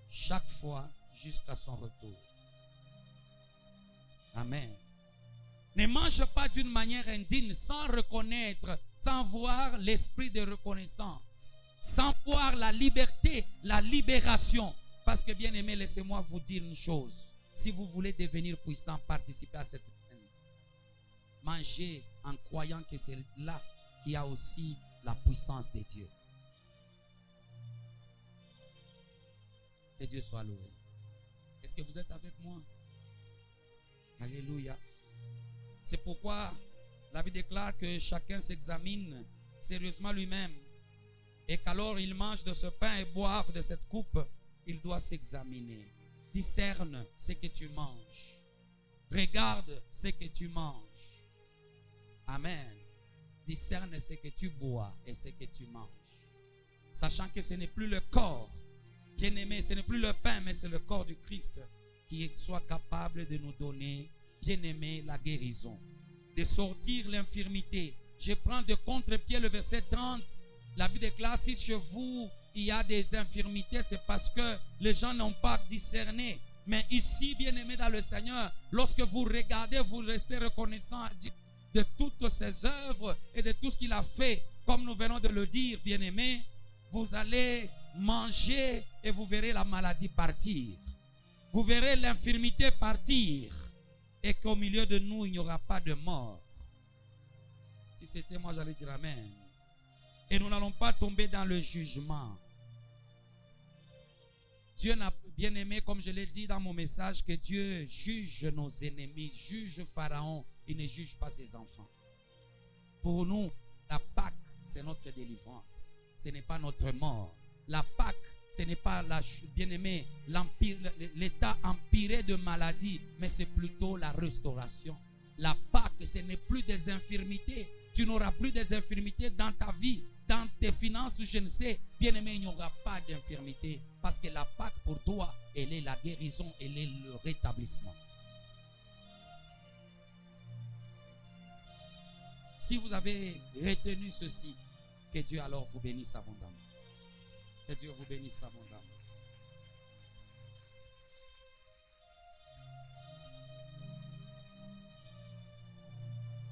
chaque fois jusqu'à son retour. Amen. Ne mange pas d'une manière indigne, sans reconnaître, sans voir l'esprit de reconnaissance, sans voir la liberté, la libération. Parce que bien aimé, laissez-moi vous dire une chose. Si vous voulez devenir puissant, participez à cette scène. Mangez en croyant que c'est là qu'il y a aussi la puissance de Dieu. Que Dieu soit loué. Est-ce que vous êtes avec moi? Alléluia. C'est pourquoi la Bible déclare que chacun s'examine sérieusement lui-même et qu'alors il mange de ce pain et boive de cette coupe, il doit s'examiner. Discerne ce que tu manges. Regarde ce que tu manges. Amen. Discerne ce que tu bois et ce que tu manges. Sachant que ce n'est plus le corps, bien-aimé, ce n'est plus le pain, mais c'est le corps du Christ qui soit capable de nous donner, bien-aimé, la guérison, de sortir l'infirmité. Je prends de contre-pied le verset 30. La Bible déclare, si chez vous il y a des infirmités, c'est parce que les gens n'ont pas discerné. Mais ici, bien-aimé dans le Seigneur, lorsque vous regardez, vous restez reconnaissant à Dieu de toutes ses œuvres et de tout ce qu'il a fait. Comme nous venons de le dire, bien-aimé, vous allez manger et vous verrez la maladie partir. Vous verrez l'infirmité partir. Et qu'au milieu de nous, il n'y aura pas de mort. Si c'était moi, j'allais dire amen. Et nous n'allons pas tomber dans le jugement. Dieu n'a bien aimé, comme je l'ai dit dans mon message, que Dieu juge nos ennemis, juge Pharaon. Il ne juge pas ses enfants. Pour nous, la Pâque, c'est notre délivrance. Ce n'est pas notre mort. La Pâque, ce n'est pas, bien aimé, l'état empiré de maladie, mais c'est plutôt la restauration. La Pâque, ce n'est plus des infirmités. Tu n'auras plus des infirmités dans ta vie, dans tes finances, je ne sais. Bien aimé, il n'y aura pas d'infirmité. Parce que la Pâque pour toi, elle est la guérison, elle est le rétablissement. Si vous avez retenu ceci, Que Dieu alors vous bénisse abondamment. Que Dieu vous bénisse abondamment.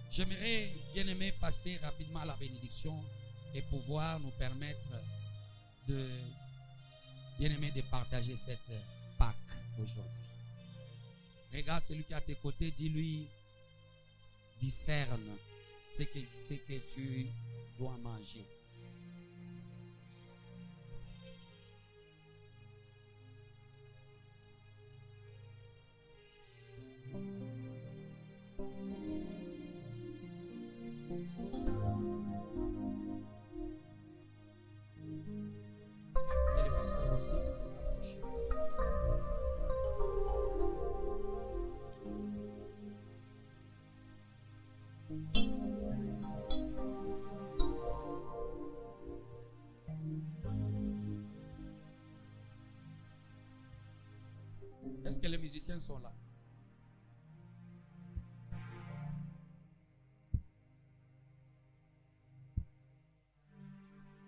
J'aimerais, bien aimé, passer rapidement à la bénédiction et pouvoir nous permettre de, bien aimé, de partager cette Pâque aujourd'hui. Regarde celui qui est à tes côtés, dis-lui, discerne ce que tu dois manger. Et les pasteurs aussi peuvent s'approcher. Est-ce que les musiciens sont là?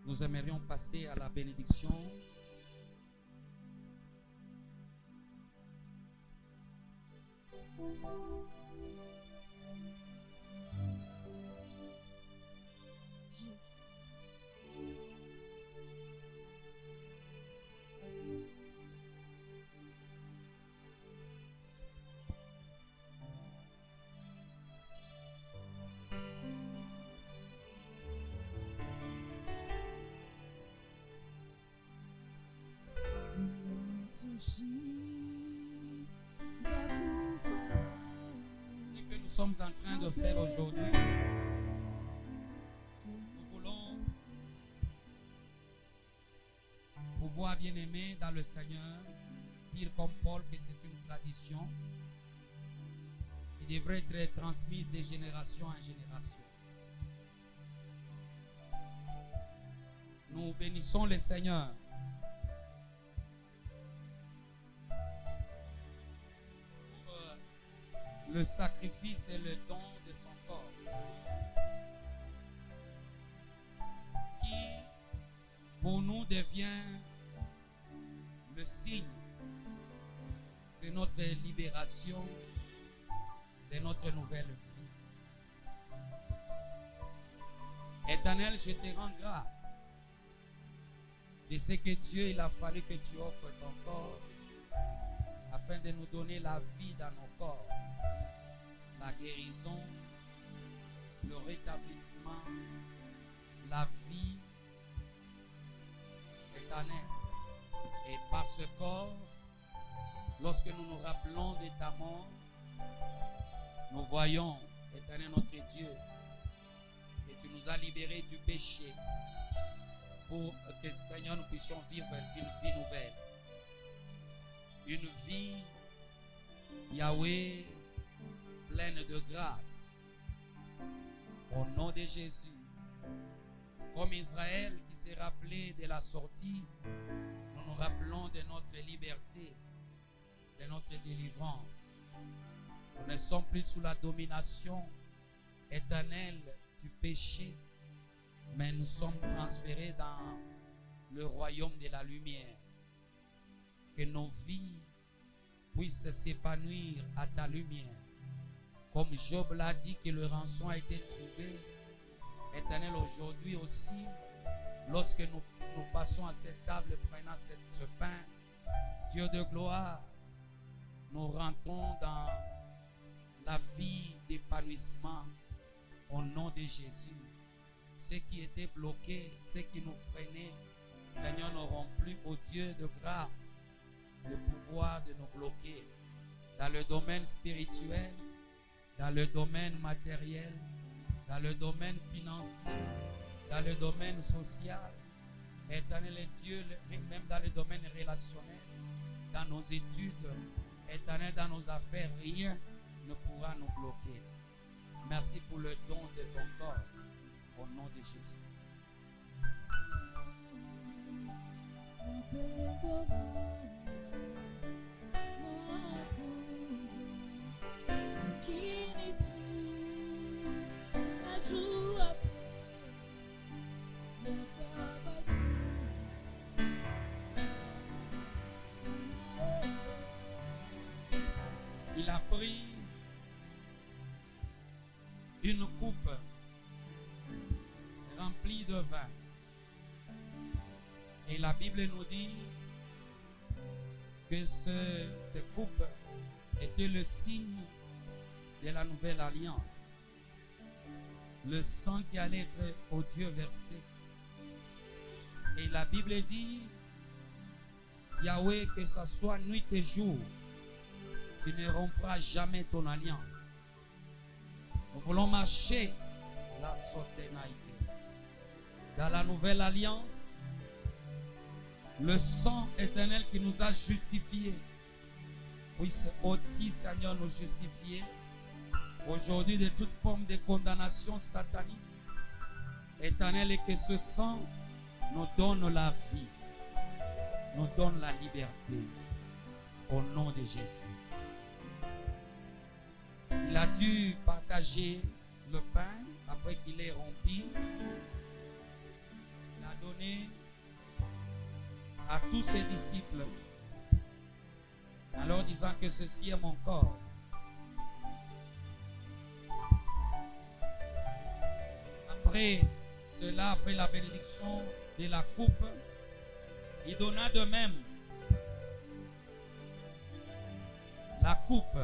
Nous aimerions passer à la bénédiction. Ce que nous sommes en train de faire aujourd'hui, nous voulons pouvoir, bien aimer dans le Seigneur, dire comme Paul que c'est une tradition qui devrait être transmise de génération en génération. Nous bénissons le Seigneur le sacrifice et le don de son corps, qui pour nous devient le signe de notre libération, de notre nouvelle vie. Éternel, je te rends grâce de ce que Dieu, il a fallu que tu offres ton corps afin de nous donner la vie dans nos corps, la guérison, le rétablissement, la vie éternelle. Et par ce corps, lorsque nous nous rappelons de ta mort, nous voyons, éternel notre Dieu, que tu nous as libérés du péché pour que, Seigneur, nous puissions vivre une vie nouvelle. Une vie, Yahweh, pleine de grâce. Au nom de Jésus, comme Israël qui s'est rappelé de la sortie, nous nous rappelons de notre liberté, de notre délivrance. Nous ne sommes plus sous la domination éternelle du péché, mais nous sommes transférés dans le royaume de la lumière. Que nos vies puissent s'épanouir à ta lumière. Comme Job l'a dit, que le rançon a été trouvé. Éternel, aujourd'hui aussi, lorsque nous passons à cette table prenant ce pain, Dieu de gloire, nous rentrons dans la vie d'épanouissement au nom de Jésus. Ceux qui étaient bloqués, ceux qui nous freinaient, Seigneur, n'auront plus, au Dieu de grâce, le pouvoir de nous bloquer dans le domaine spirituel, dans le domaine matériel, dans le domaine financier, dans le domaine social, éternel Dieu, même dans le domaine relationnel, dans nos études, éternel, dans nos affaires, rien ne pourra nous bloquer. Merci pour le don de ton corps, au nom de Jésus. pris une coupe remplie de vin. Et la Bible nous dit que cette coupe était le signe de la nouvelle alliance. Le sang qui allait être au Dieu versé. Et la Bible dit, Yahweh, que ce soit nuit et jour, tu ne rompras jamais ton alliance. Nous voulons marcher la sotenaïque. Dans la nouvelle alliance, le sang éternel qui nous a justifiés puisse aussi, Seigneur, nous justifier aujourd'hui de toute forme de condamnation satanique. Éternel, et que ce sang nous donne la vie, nous donne la liberté. Au nom de Jésus. Il a dû partager le pain après qu'il ait rompu. Il a donné à tous ses disciples en leur disant que ceci est mon corps. Après cela, après la bénédiction de la coupe, il donna de même la coupe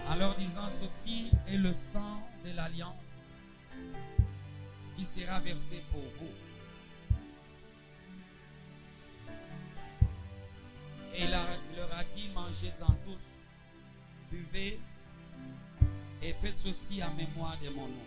en leur disant, ceci est le sang de l'alliance qui sera versé pour vous. Et il leur a dit, mangez-en tous, buvez et faites ceci en mémoire de mon nom.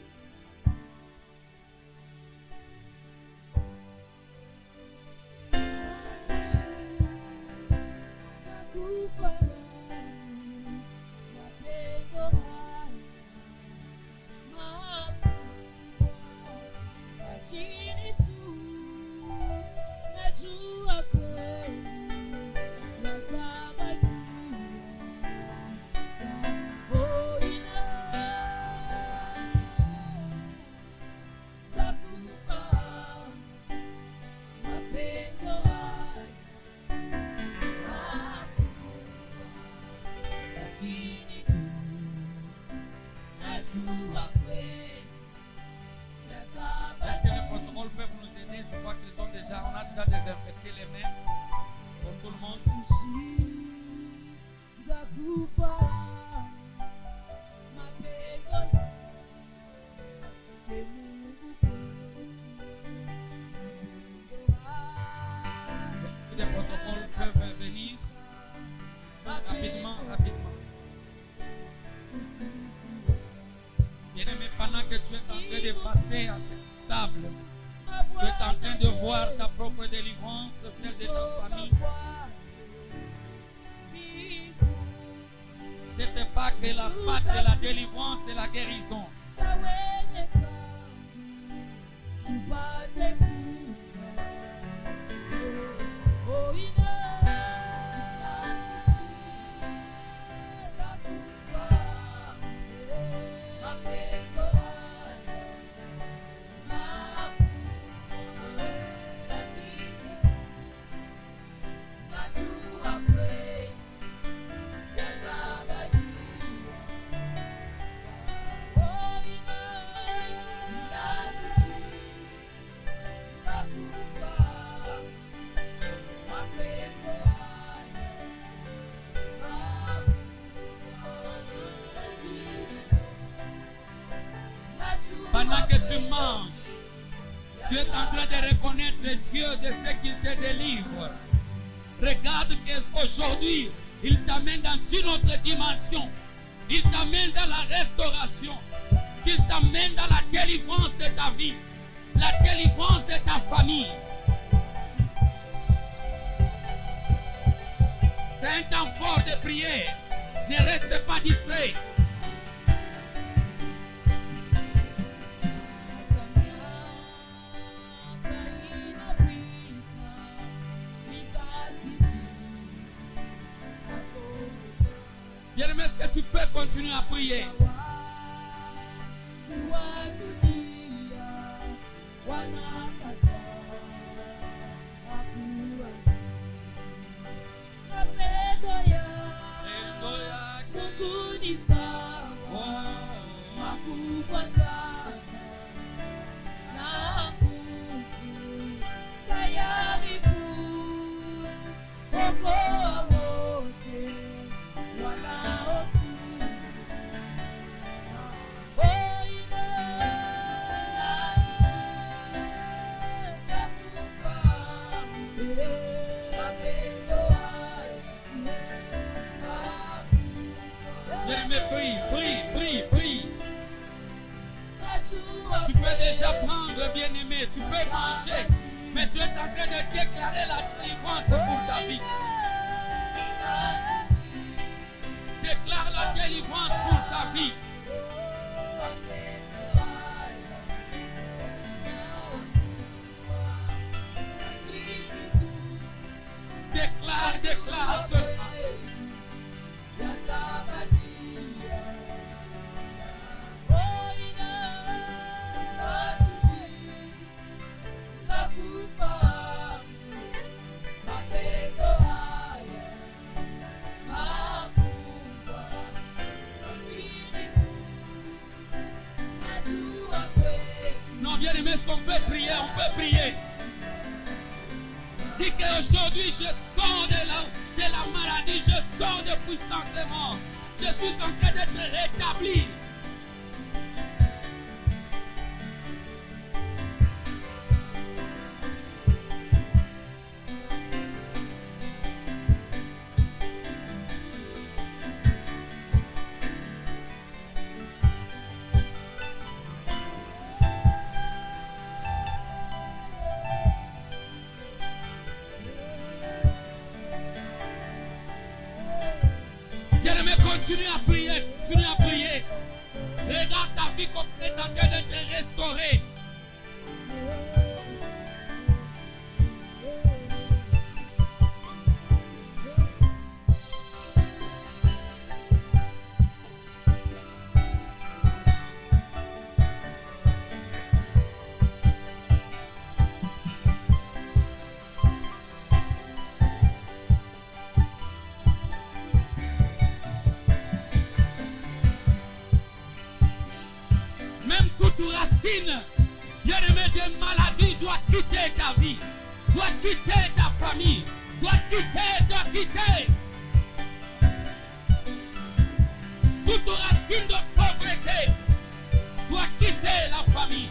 Est-ce que les protocoles peuvent nous aider? Je crois qu'ils ont déjà, on a déjà désinfecté les mains pour tout le monde. Les protocoles peuvent venir rapidement. Bien-aimé, pendant que tu es en train de passer à cette table, tu es en train de voir ta propre délivrance, celle de ta famille. Ce n'était pas que la pâte de la délivrance, de la guérison. Pendant que tu manges, tu es en train de reconnaître Dieu de ce qu'il te délivre. Regarde qu'aujourd'hui, il t'amène dans une autre dimension. Il t'amène dans la restauration. Il t'amène dans la délivrance de ta vie, la délivrance de ta famille. C'est un temps fort de prière. Ne reste pas distrait. Bien-aimé, est-ce que tu peux continuer à prier? prier. Dis qu'aujourd'hui je sors de la maladie, je sors de puissance de mort. Je suis en train d'être rétabli. Continue à prier, continue à prier. Regarde ta vie comme elle est en train d'être restaurée. Bien-aimé, des maladies doit quitter ta vie, doit quitter ta famille, doit quitter. Toute racine de pauvreté doit quitter la famille.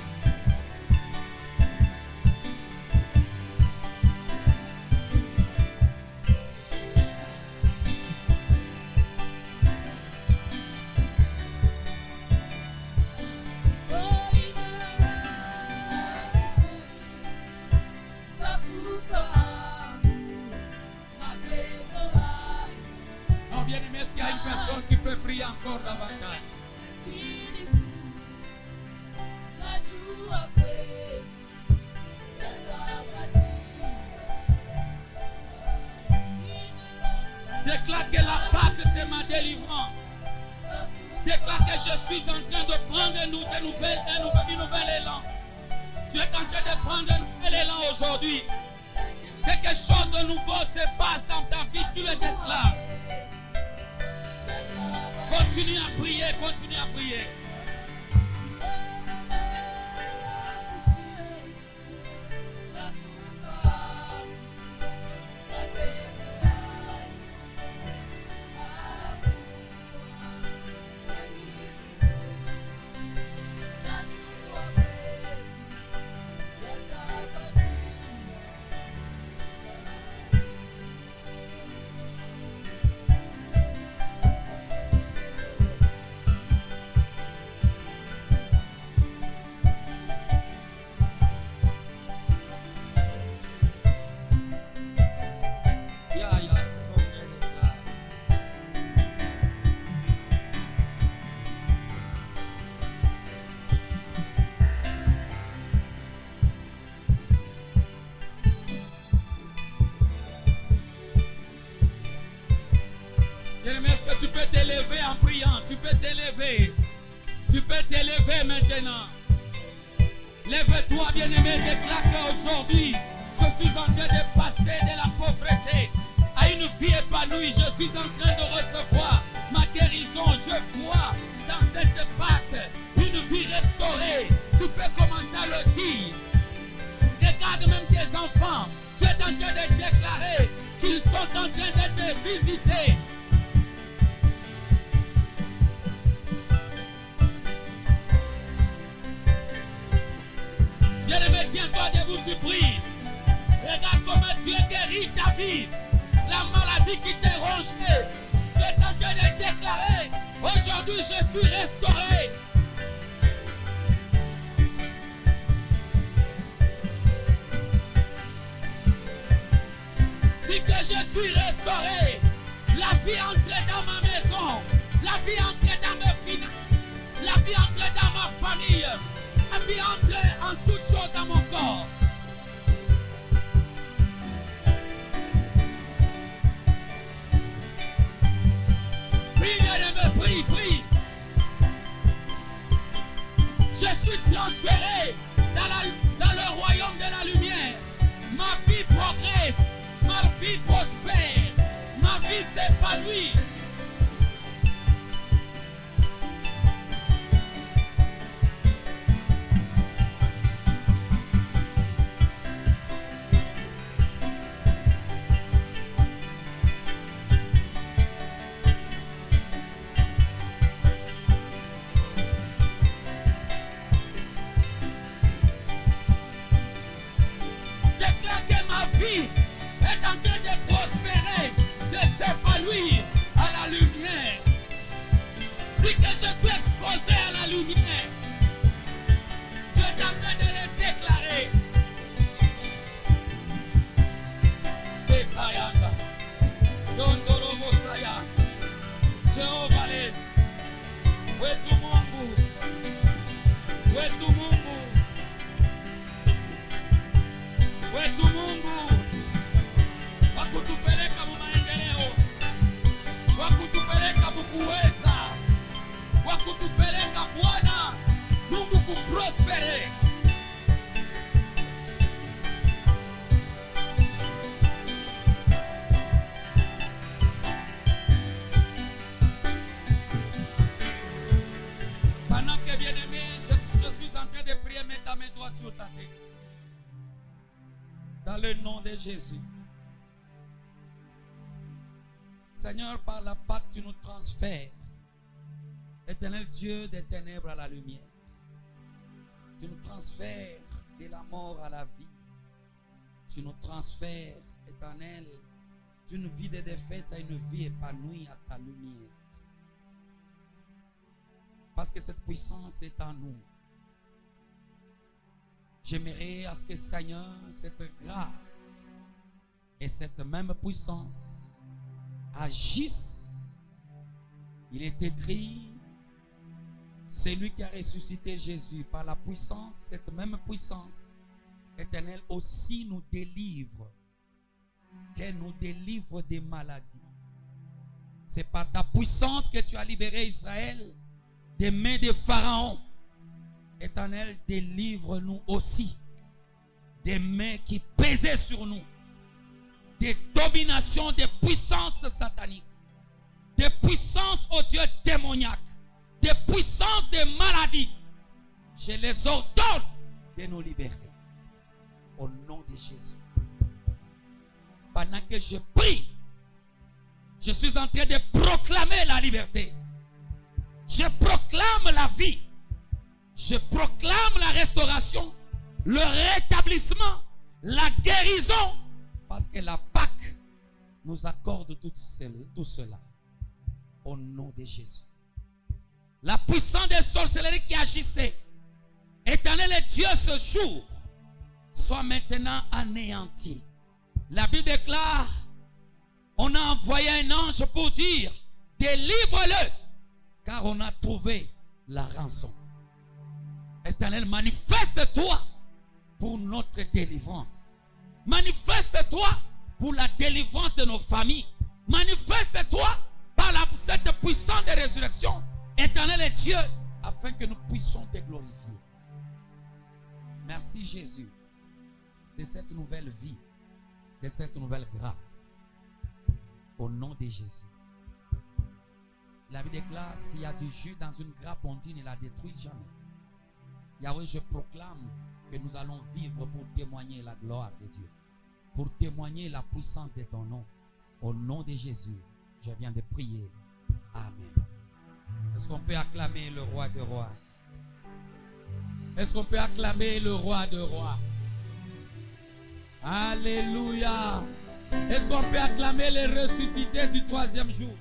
Est-ce qu'il y a une personne qui peut prier encore davantage? Déclare que la Pâque c'est ma délivrance. Déclare que je suis en train de prendre un nouvel élan. Tu es en train de prendre un nouvel élan aujourd'hui. Quelque chose de nouveau se passe dans ta vie, tu le déclares. Continue à prier, continue à prier. Est-ce que tu peux t'élever en priant? Tu peux t'élever. Tu peux t'élever maintenant. Lève-toi, bien-aimé, déclare qu'aujourd'hui, je suis en train de passer de la pauvreté à une vie épanouie. Je suis en train de recevoir ma guérison. Je vois dans cette Pâque une vie restaurée. Tu peux commencer à le dire. Regarde même tes enfants. Tu es en train de déclarer qu'ils sont en train d'être visités. Bien-aimé, tiens-toi debout, tu pries. Regarde comment Dieu guérit ta vie. La maladie qui t'est rongée. Tu es en train de déclarer. Aujourd'hui, je suis restauré. Dis que je suis restauré. La vie entre dans ma maison. La vie entre dans mes finances. La vie entre dans ma famille. La vie entre en toutes choses dans mon corps. Prie, bien-aimé, prie, prie. Je suis transféré dans le royaume de la lumière. Ma vie progresse. Ma vie prospère. Ma vie s'épanouit. suis exposé à la lumière. Tu es en train de le déclarer. C'est Kayaka. Dondoro Mosaya. Jehovah les. Wetu Mungu. Wetu Mungu. Wetu Mungu. Wakutupeleka mu maendeleo. Wakutupeleka kukuweza. Wakutupeleka Bwana Mungu kuprospere. Pendant que bien-aimé, je suis en train de prier, mets ta main droite sur ta tête. Dans le nom de Jésus. Seigneur, par la Pâque, tu nous transfères. Éternel Dieu des ténèbres à la lumière. Tu nous transfères de la mort à la vie. Tu nous transfères, éternel, d'une vie de défaite à une vie épanouie à ta lumière. Parce que cette puissance est en nous. J'aimerais à ce que, Seigneur, cette grâce et cette même puissance agissent. Il est écrit, c'est lui qui a ressuscité Jésus par la puissance, cette même puissance éternelle aussi nous délivre, qu'elle nous délivre des maladies. C'est par ta puissance que tu as libéré Israël des mains de Pharaon. Éternel, délivre-nous aussi des mains qui pesaient sur nous, des dominations, des puissances sataniques, des puissances, oh Dieu, démoniaques, des puissances de maladies. Je les ordonne de nous libérer au nom de Jésus. Pendant que je prie, je suis en train de proclamer la liberté. Je proclame la vie. Je proclame la restauration, le rétablissement, la guérison. Parce que la Pâque nous accorde tout cela. Au nom de Jésus. La puissance des sorcelleries qui agissait, éternel Dieu, ce jour, soit maintenant anéanti. La Bible déclare, on a envoyé un ange pour dire, délivre-le, car on a trouvé la rançon. Éternel, manifeste-toi pour notre délivrance. Manifeste-toi pour la délivrance de nos familles. Manifeste-toi par cette puissance de résurrection. Éternel Dieu, afin que nous puissions te glorifier. Merci Jésus de cette nouvelle vie, de cette nouvelle grâce. Au nom de Jésus. La Bible déclare, s'il y a du jus dans une grappe, on dit ne la détruit jamais. Yahweh, je proclame que nous allons vivre pour témoigner la gloire de Dieu, pour témoigner la puissance de ton nom. Au nom de Jésus, je viens de prier. Amen. Est-ce qu'on peut acclamer le roi de rois? Est-ce qu'on peut acclamer le roi de rois? Alléluia. Est-ce qu'on peut acclamer les ressuscités du troisième jour?